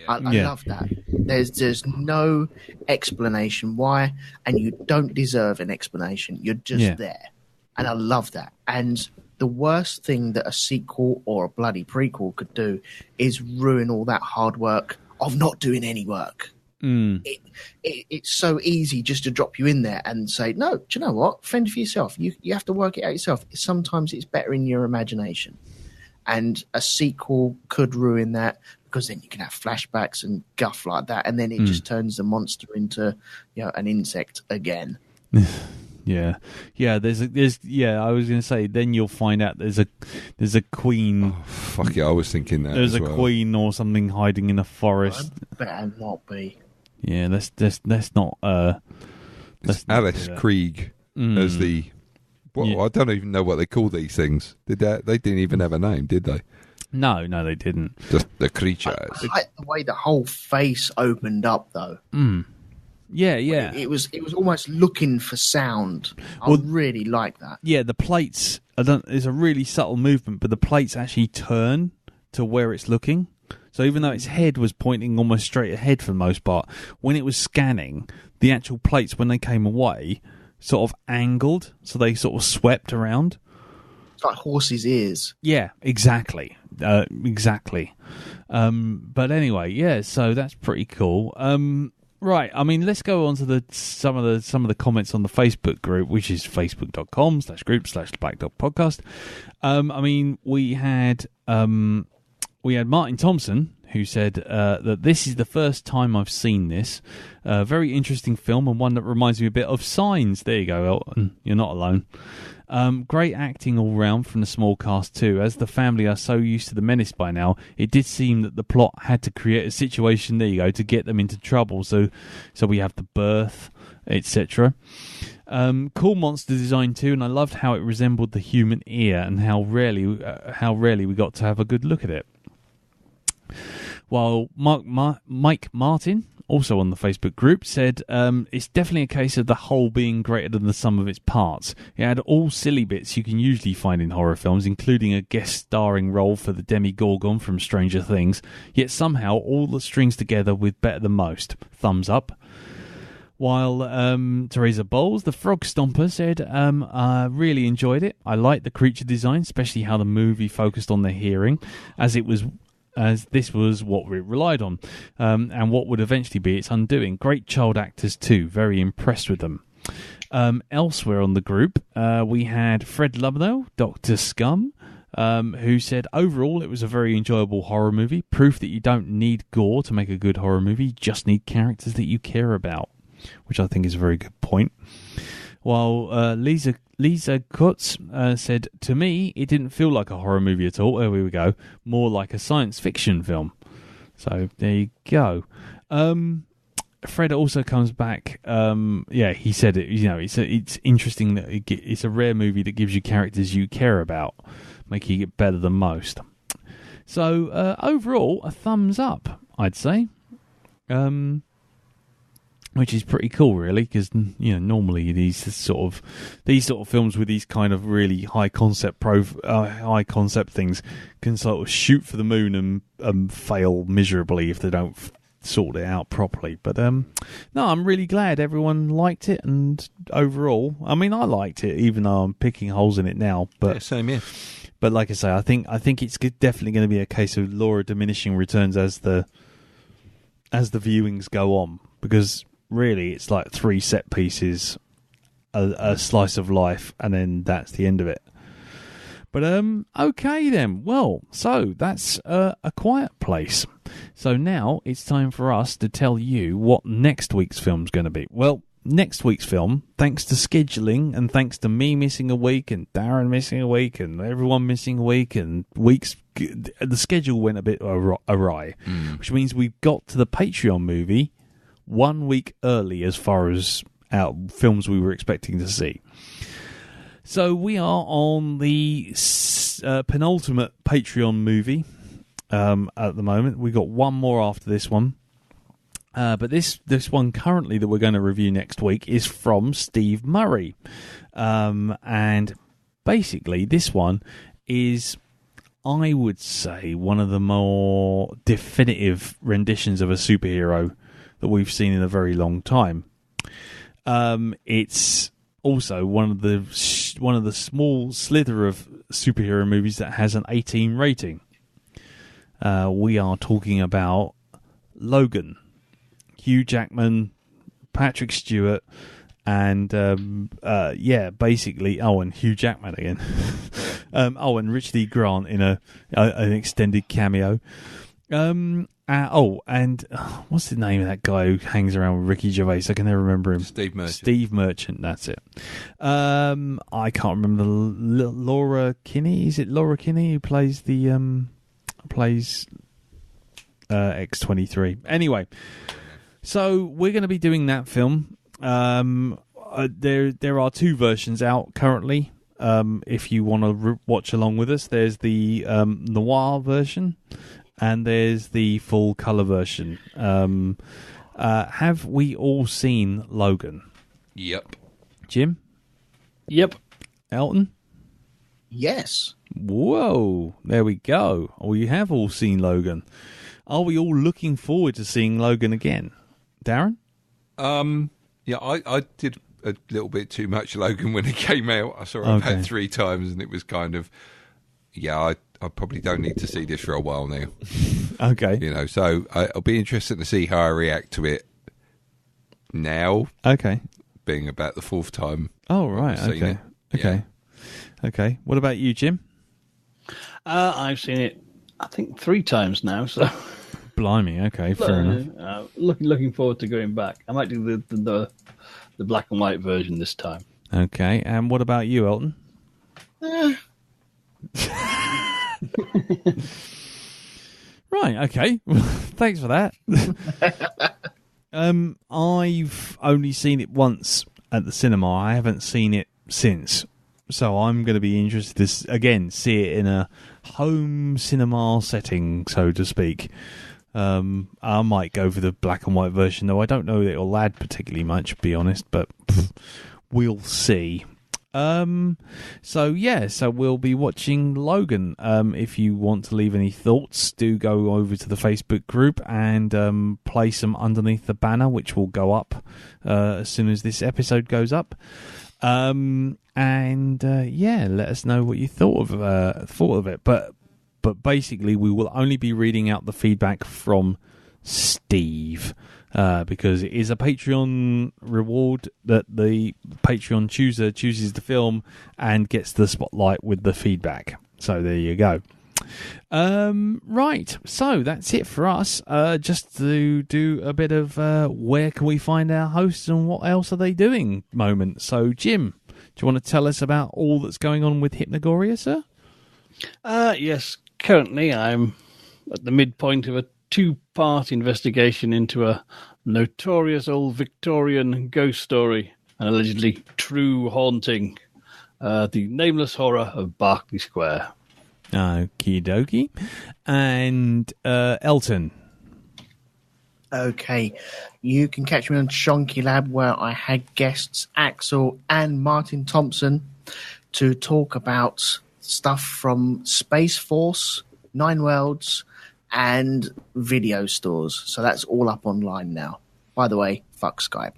I love that. There's no explanation why, and you don't deserve an explanation. You're just there. And I love that. And the worst thing that a sequel or a bloody prequel could do is ruin all that hard work of not doing any work. It's so easy just to drop you in there and say, no, do you know what? Fend for yourself. You have to work it out yourself. Sometimes it's better in your imagination. And a sequel could ruin that because then you can have flashbacks and guff like that. And then it just turns the monster into, an insect again. Yeah. I was going to say, then you'll find out there's a queen. Oh, fuck it, I was thinking that. There's as a well. queen or something hiding in a forest. Better not be. Yeah, let's not. It's Alice Krieg as the. Well, Yeah. I don't even know what they call these things. They didn't even have a name, did they? No, they didn't. Just the creatures. I like the way the whole face opened up, though. Yeah. It was almost looking for sound. I really like that. Yeah, the plates. It's a really subtle movement, but the plates actually turn to where it's looking. So even though its head was pointing almost straight ahead for the most part, when it was scanning, the actual plates, when they came away, sort of angled, so they sort of swept around. It's like horses' ears. Yeah, exactly. Exactly. But anyway, so that's pretty cool. Right, I mean, let's go on to some of the comments on the Facebook group, which is facebook.com/group/blackdogpodcast. I mean, we had Martin Thompson, who said that this is the first time I've seen this. Very interesting film and one that reminds me a bit of Signs. There you go, Elton. You're not alone. Great acting all round from the small cast too. As the family are so used to the menace by now, it did seem that the plot had to create a situation, there you go, to get them into trouble. So we have the birth, etc. Cool monster design too, and I loved how it resembled the human ear and how rarely we got to have a good look at it. While Mike Martin, also on the Facebook group, said it's definitely a case of the whole being greater than the sum of its parts. It had all silly bits you can usually find in horror films, including a guest starring role for the Demogorgon from Stranger Things, yet somehow all the strings together with better than most. Thumbs up. While Teresa Bowles, the Frog Stomper, said, I really enjoyed it. I liked the creature design, especially how the movie focused on their hearing, as this was what we relied on, and what would eventually be its undoing. Great child actors too, very impressed with them. Elsewhere on the group, we had Fred Lubnell, Dr. Scum, who said, overall it was a very enjoyable horror movie, proof that you don't need gore to make a good horror movie, you just need characters that you care about, which I think is a very good point. While Lisa Kutz said, to me, it didn't feel like a horror movie at all. There we go. More like a science fiction film. So there you go. Fred also comes back. He said it. It's interesting that it's a rare movie that gives you characters you care about, making it better than most. So overall, a thumbs up, I'd say. Which is pretty cool, really, because normally these sort of films with these kind of really high concept things can sort of shoot for the moon and fail miserably if they don't sort it out properly. But no, I'm really glad everyone liked it, and overall, I mean, I liked it, even though I'm picking holes in it now. But yeah, same here. But like I say, I think it's definitely going to be a case of law of diminishing returns as the viewings go on, because really it's like 3 set pieces, a slice of life, and then that's the end of it. But okay then. Well, so that's A Quiet Place. So now it's time for us to tell you what next week's film's going to be. Well, next week's film, thanks to scheduling and thanks to me missing a week and Darren missing a week and everyone missing a week and the schedule went a bit awry, which means we got to the Patreon movie 1 week early as far as our films we were expecting to see. So we are on the penultimate Patreon movie at the moment. We got one more after this one. But this one currently that we're going to review next week is from Steve Murray. And basically this one is, I would say, one of the more definitive renditions of a superhero that we've seen in a very long time. It's also one of the small slither of superhero movies that has an 18 rating. We are talking about Logan. Hugh Jackman, Patrick Stewart, and basically, and Hugh Jackman again. And Richard E. Grant in an extended cameo. And what's the name of that guy who hangs around with Ricky Gervais? I can never remember him. Steve Merchant, that's it. I can't remember Laura Kinney. Is it Laura Kinney who plays the X-23? Anyway, so we're going to be doing that film. There are 2 versions out currently. If you want to watch along with us, there's the noir version. And there's the full colour version. Have we all seen Logan? Yep. Jim? Yep. Elton? Yes. Whoa, there we go. We have all seen Logan. Are we all looking forward to seeing Logan again? Darren? Yeah, I did a little bit too much Logan when it came out. I saw it about 3 times, and it was kind of, I probably don't need to see this for a while now. Okay. So I'll be interested to see how I react to it now. Okay. Being about the 4th time. Oh, right. Okay. Okay. Yeah. Okay. What about you, Jim? I've seen it, I think, 3 times now. So Blimey, okay, fair enough. Looking forward to going back. I might do the black and white version this time. Okay, and what about you, Elton? Right, okay. Thanks for that. I've only seen it once at the cinema. I haven't seen it since. So I'm going to be interested to, again, see it in a home cinema setting, so to speak. I might go for the black and white version, though I don't know that it'll add particularly much, to be honest, but we'll see. So we'll be watching Logan. If you want to leave any thoughts, do go over to the Facebook group and place them underneath the banner, which will go up as soon as this episode goes up. Let us know what you thought of it. But basically, we will only be reading out the feedback from Steve. Because it is a Patreon reward that the Patreon chooser chooses the film and gets the spotlight with the feedback. So there you go. Right, so that's it for us. Just to do a bit of where can we find our hosts and what else are they doing moment. So, Jim, do you want to tell us about all that's going on with Hypnagoria, sir? Yes, currently I'm at the midpoint of a 2-part investigation into a notorious old Victorian ghost story, an allegedly true haunting, the nameless horror of Berkeley Square. Okie dokie. And Elton. Okay, you can catch me on Shonky Lab, where I had guests Axel and Martin Thompson to talk about stuff from Space Force, Nine Worlds, and video stores. So that's all up online now. By the way, fuck Skype.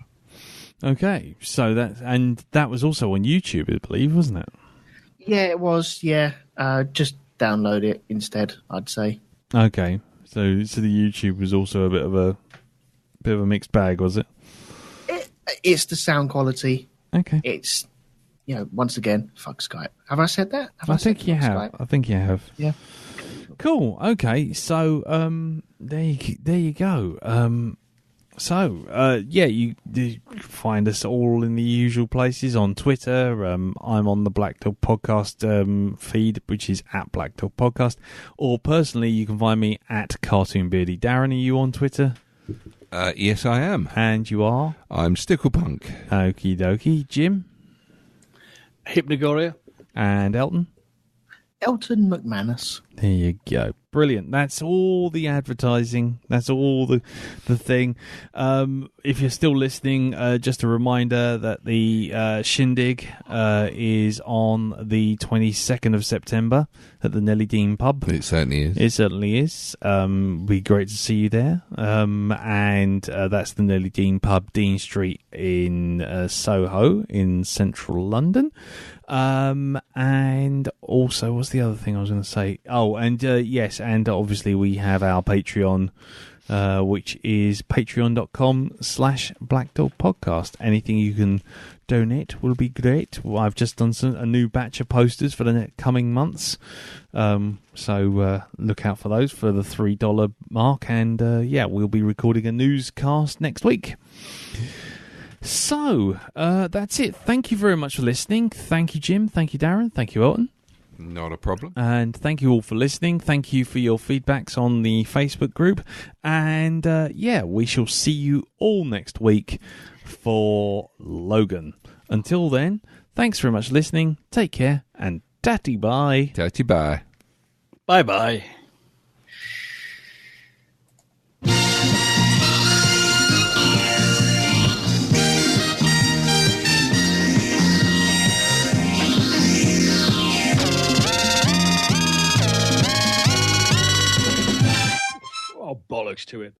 Okay, so that was also on YouTube, I believe, wasn't it? Yeah, it was. Yeah, just download it instead, I'd say. Okay, so the YouTube was also a bit of a mixed bag, was it? It's the sound quality. Okay, it's once again, fuck Skype. Have I said that? I think you have. I think you have. Yeah. Cool. Okay. So, there you go. You find us all in the usual places on Twitter. I'm on the Black Dog Podcast feed, which is at Black Dog Podcast. Or personally, you can find me at Cartoon Beardy. Darren, are you on Twitter? Yes, I am. And you are? I'm Sticklepunk. Okie dokie. Jim? Hypnagoria. And Elton? Elton McManus. There you go. Brilliant. That's all the advertising. That's all the thing. If you're still listening, just a reminder that the Shindig is on the 22nd of September at the Nelly Dean Pub. It certainly is. It certainly is. Be great to see you there. And that's the Nelly Dean Pub, Dean Street in Soho in central London. And also, what's the other thing I was going to say? Oh, and yes, and obviously we have our Patreon, which is patreon.com/Black Dog Podcast. Anything you can donate will be great. Well, I've just done a new batch of posters for the coming months. So look out for those for the $3 mark. And we'll be recording a newscast next week. So, that's it. Thank you very much for listening. Thank you, Jim. Thank you, Darren. Thank you, Elton. Not a problem. And thank you all for listening. Thank you for your feedbacks on the Facebook group. And, we shall see you all next week for Logan. Until then, thanks very much for listening. Take care and tatty bye. Tatty bye. Bye-bye. Oh, bollocks to it.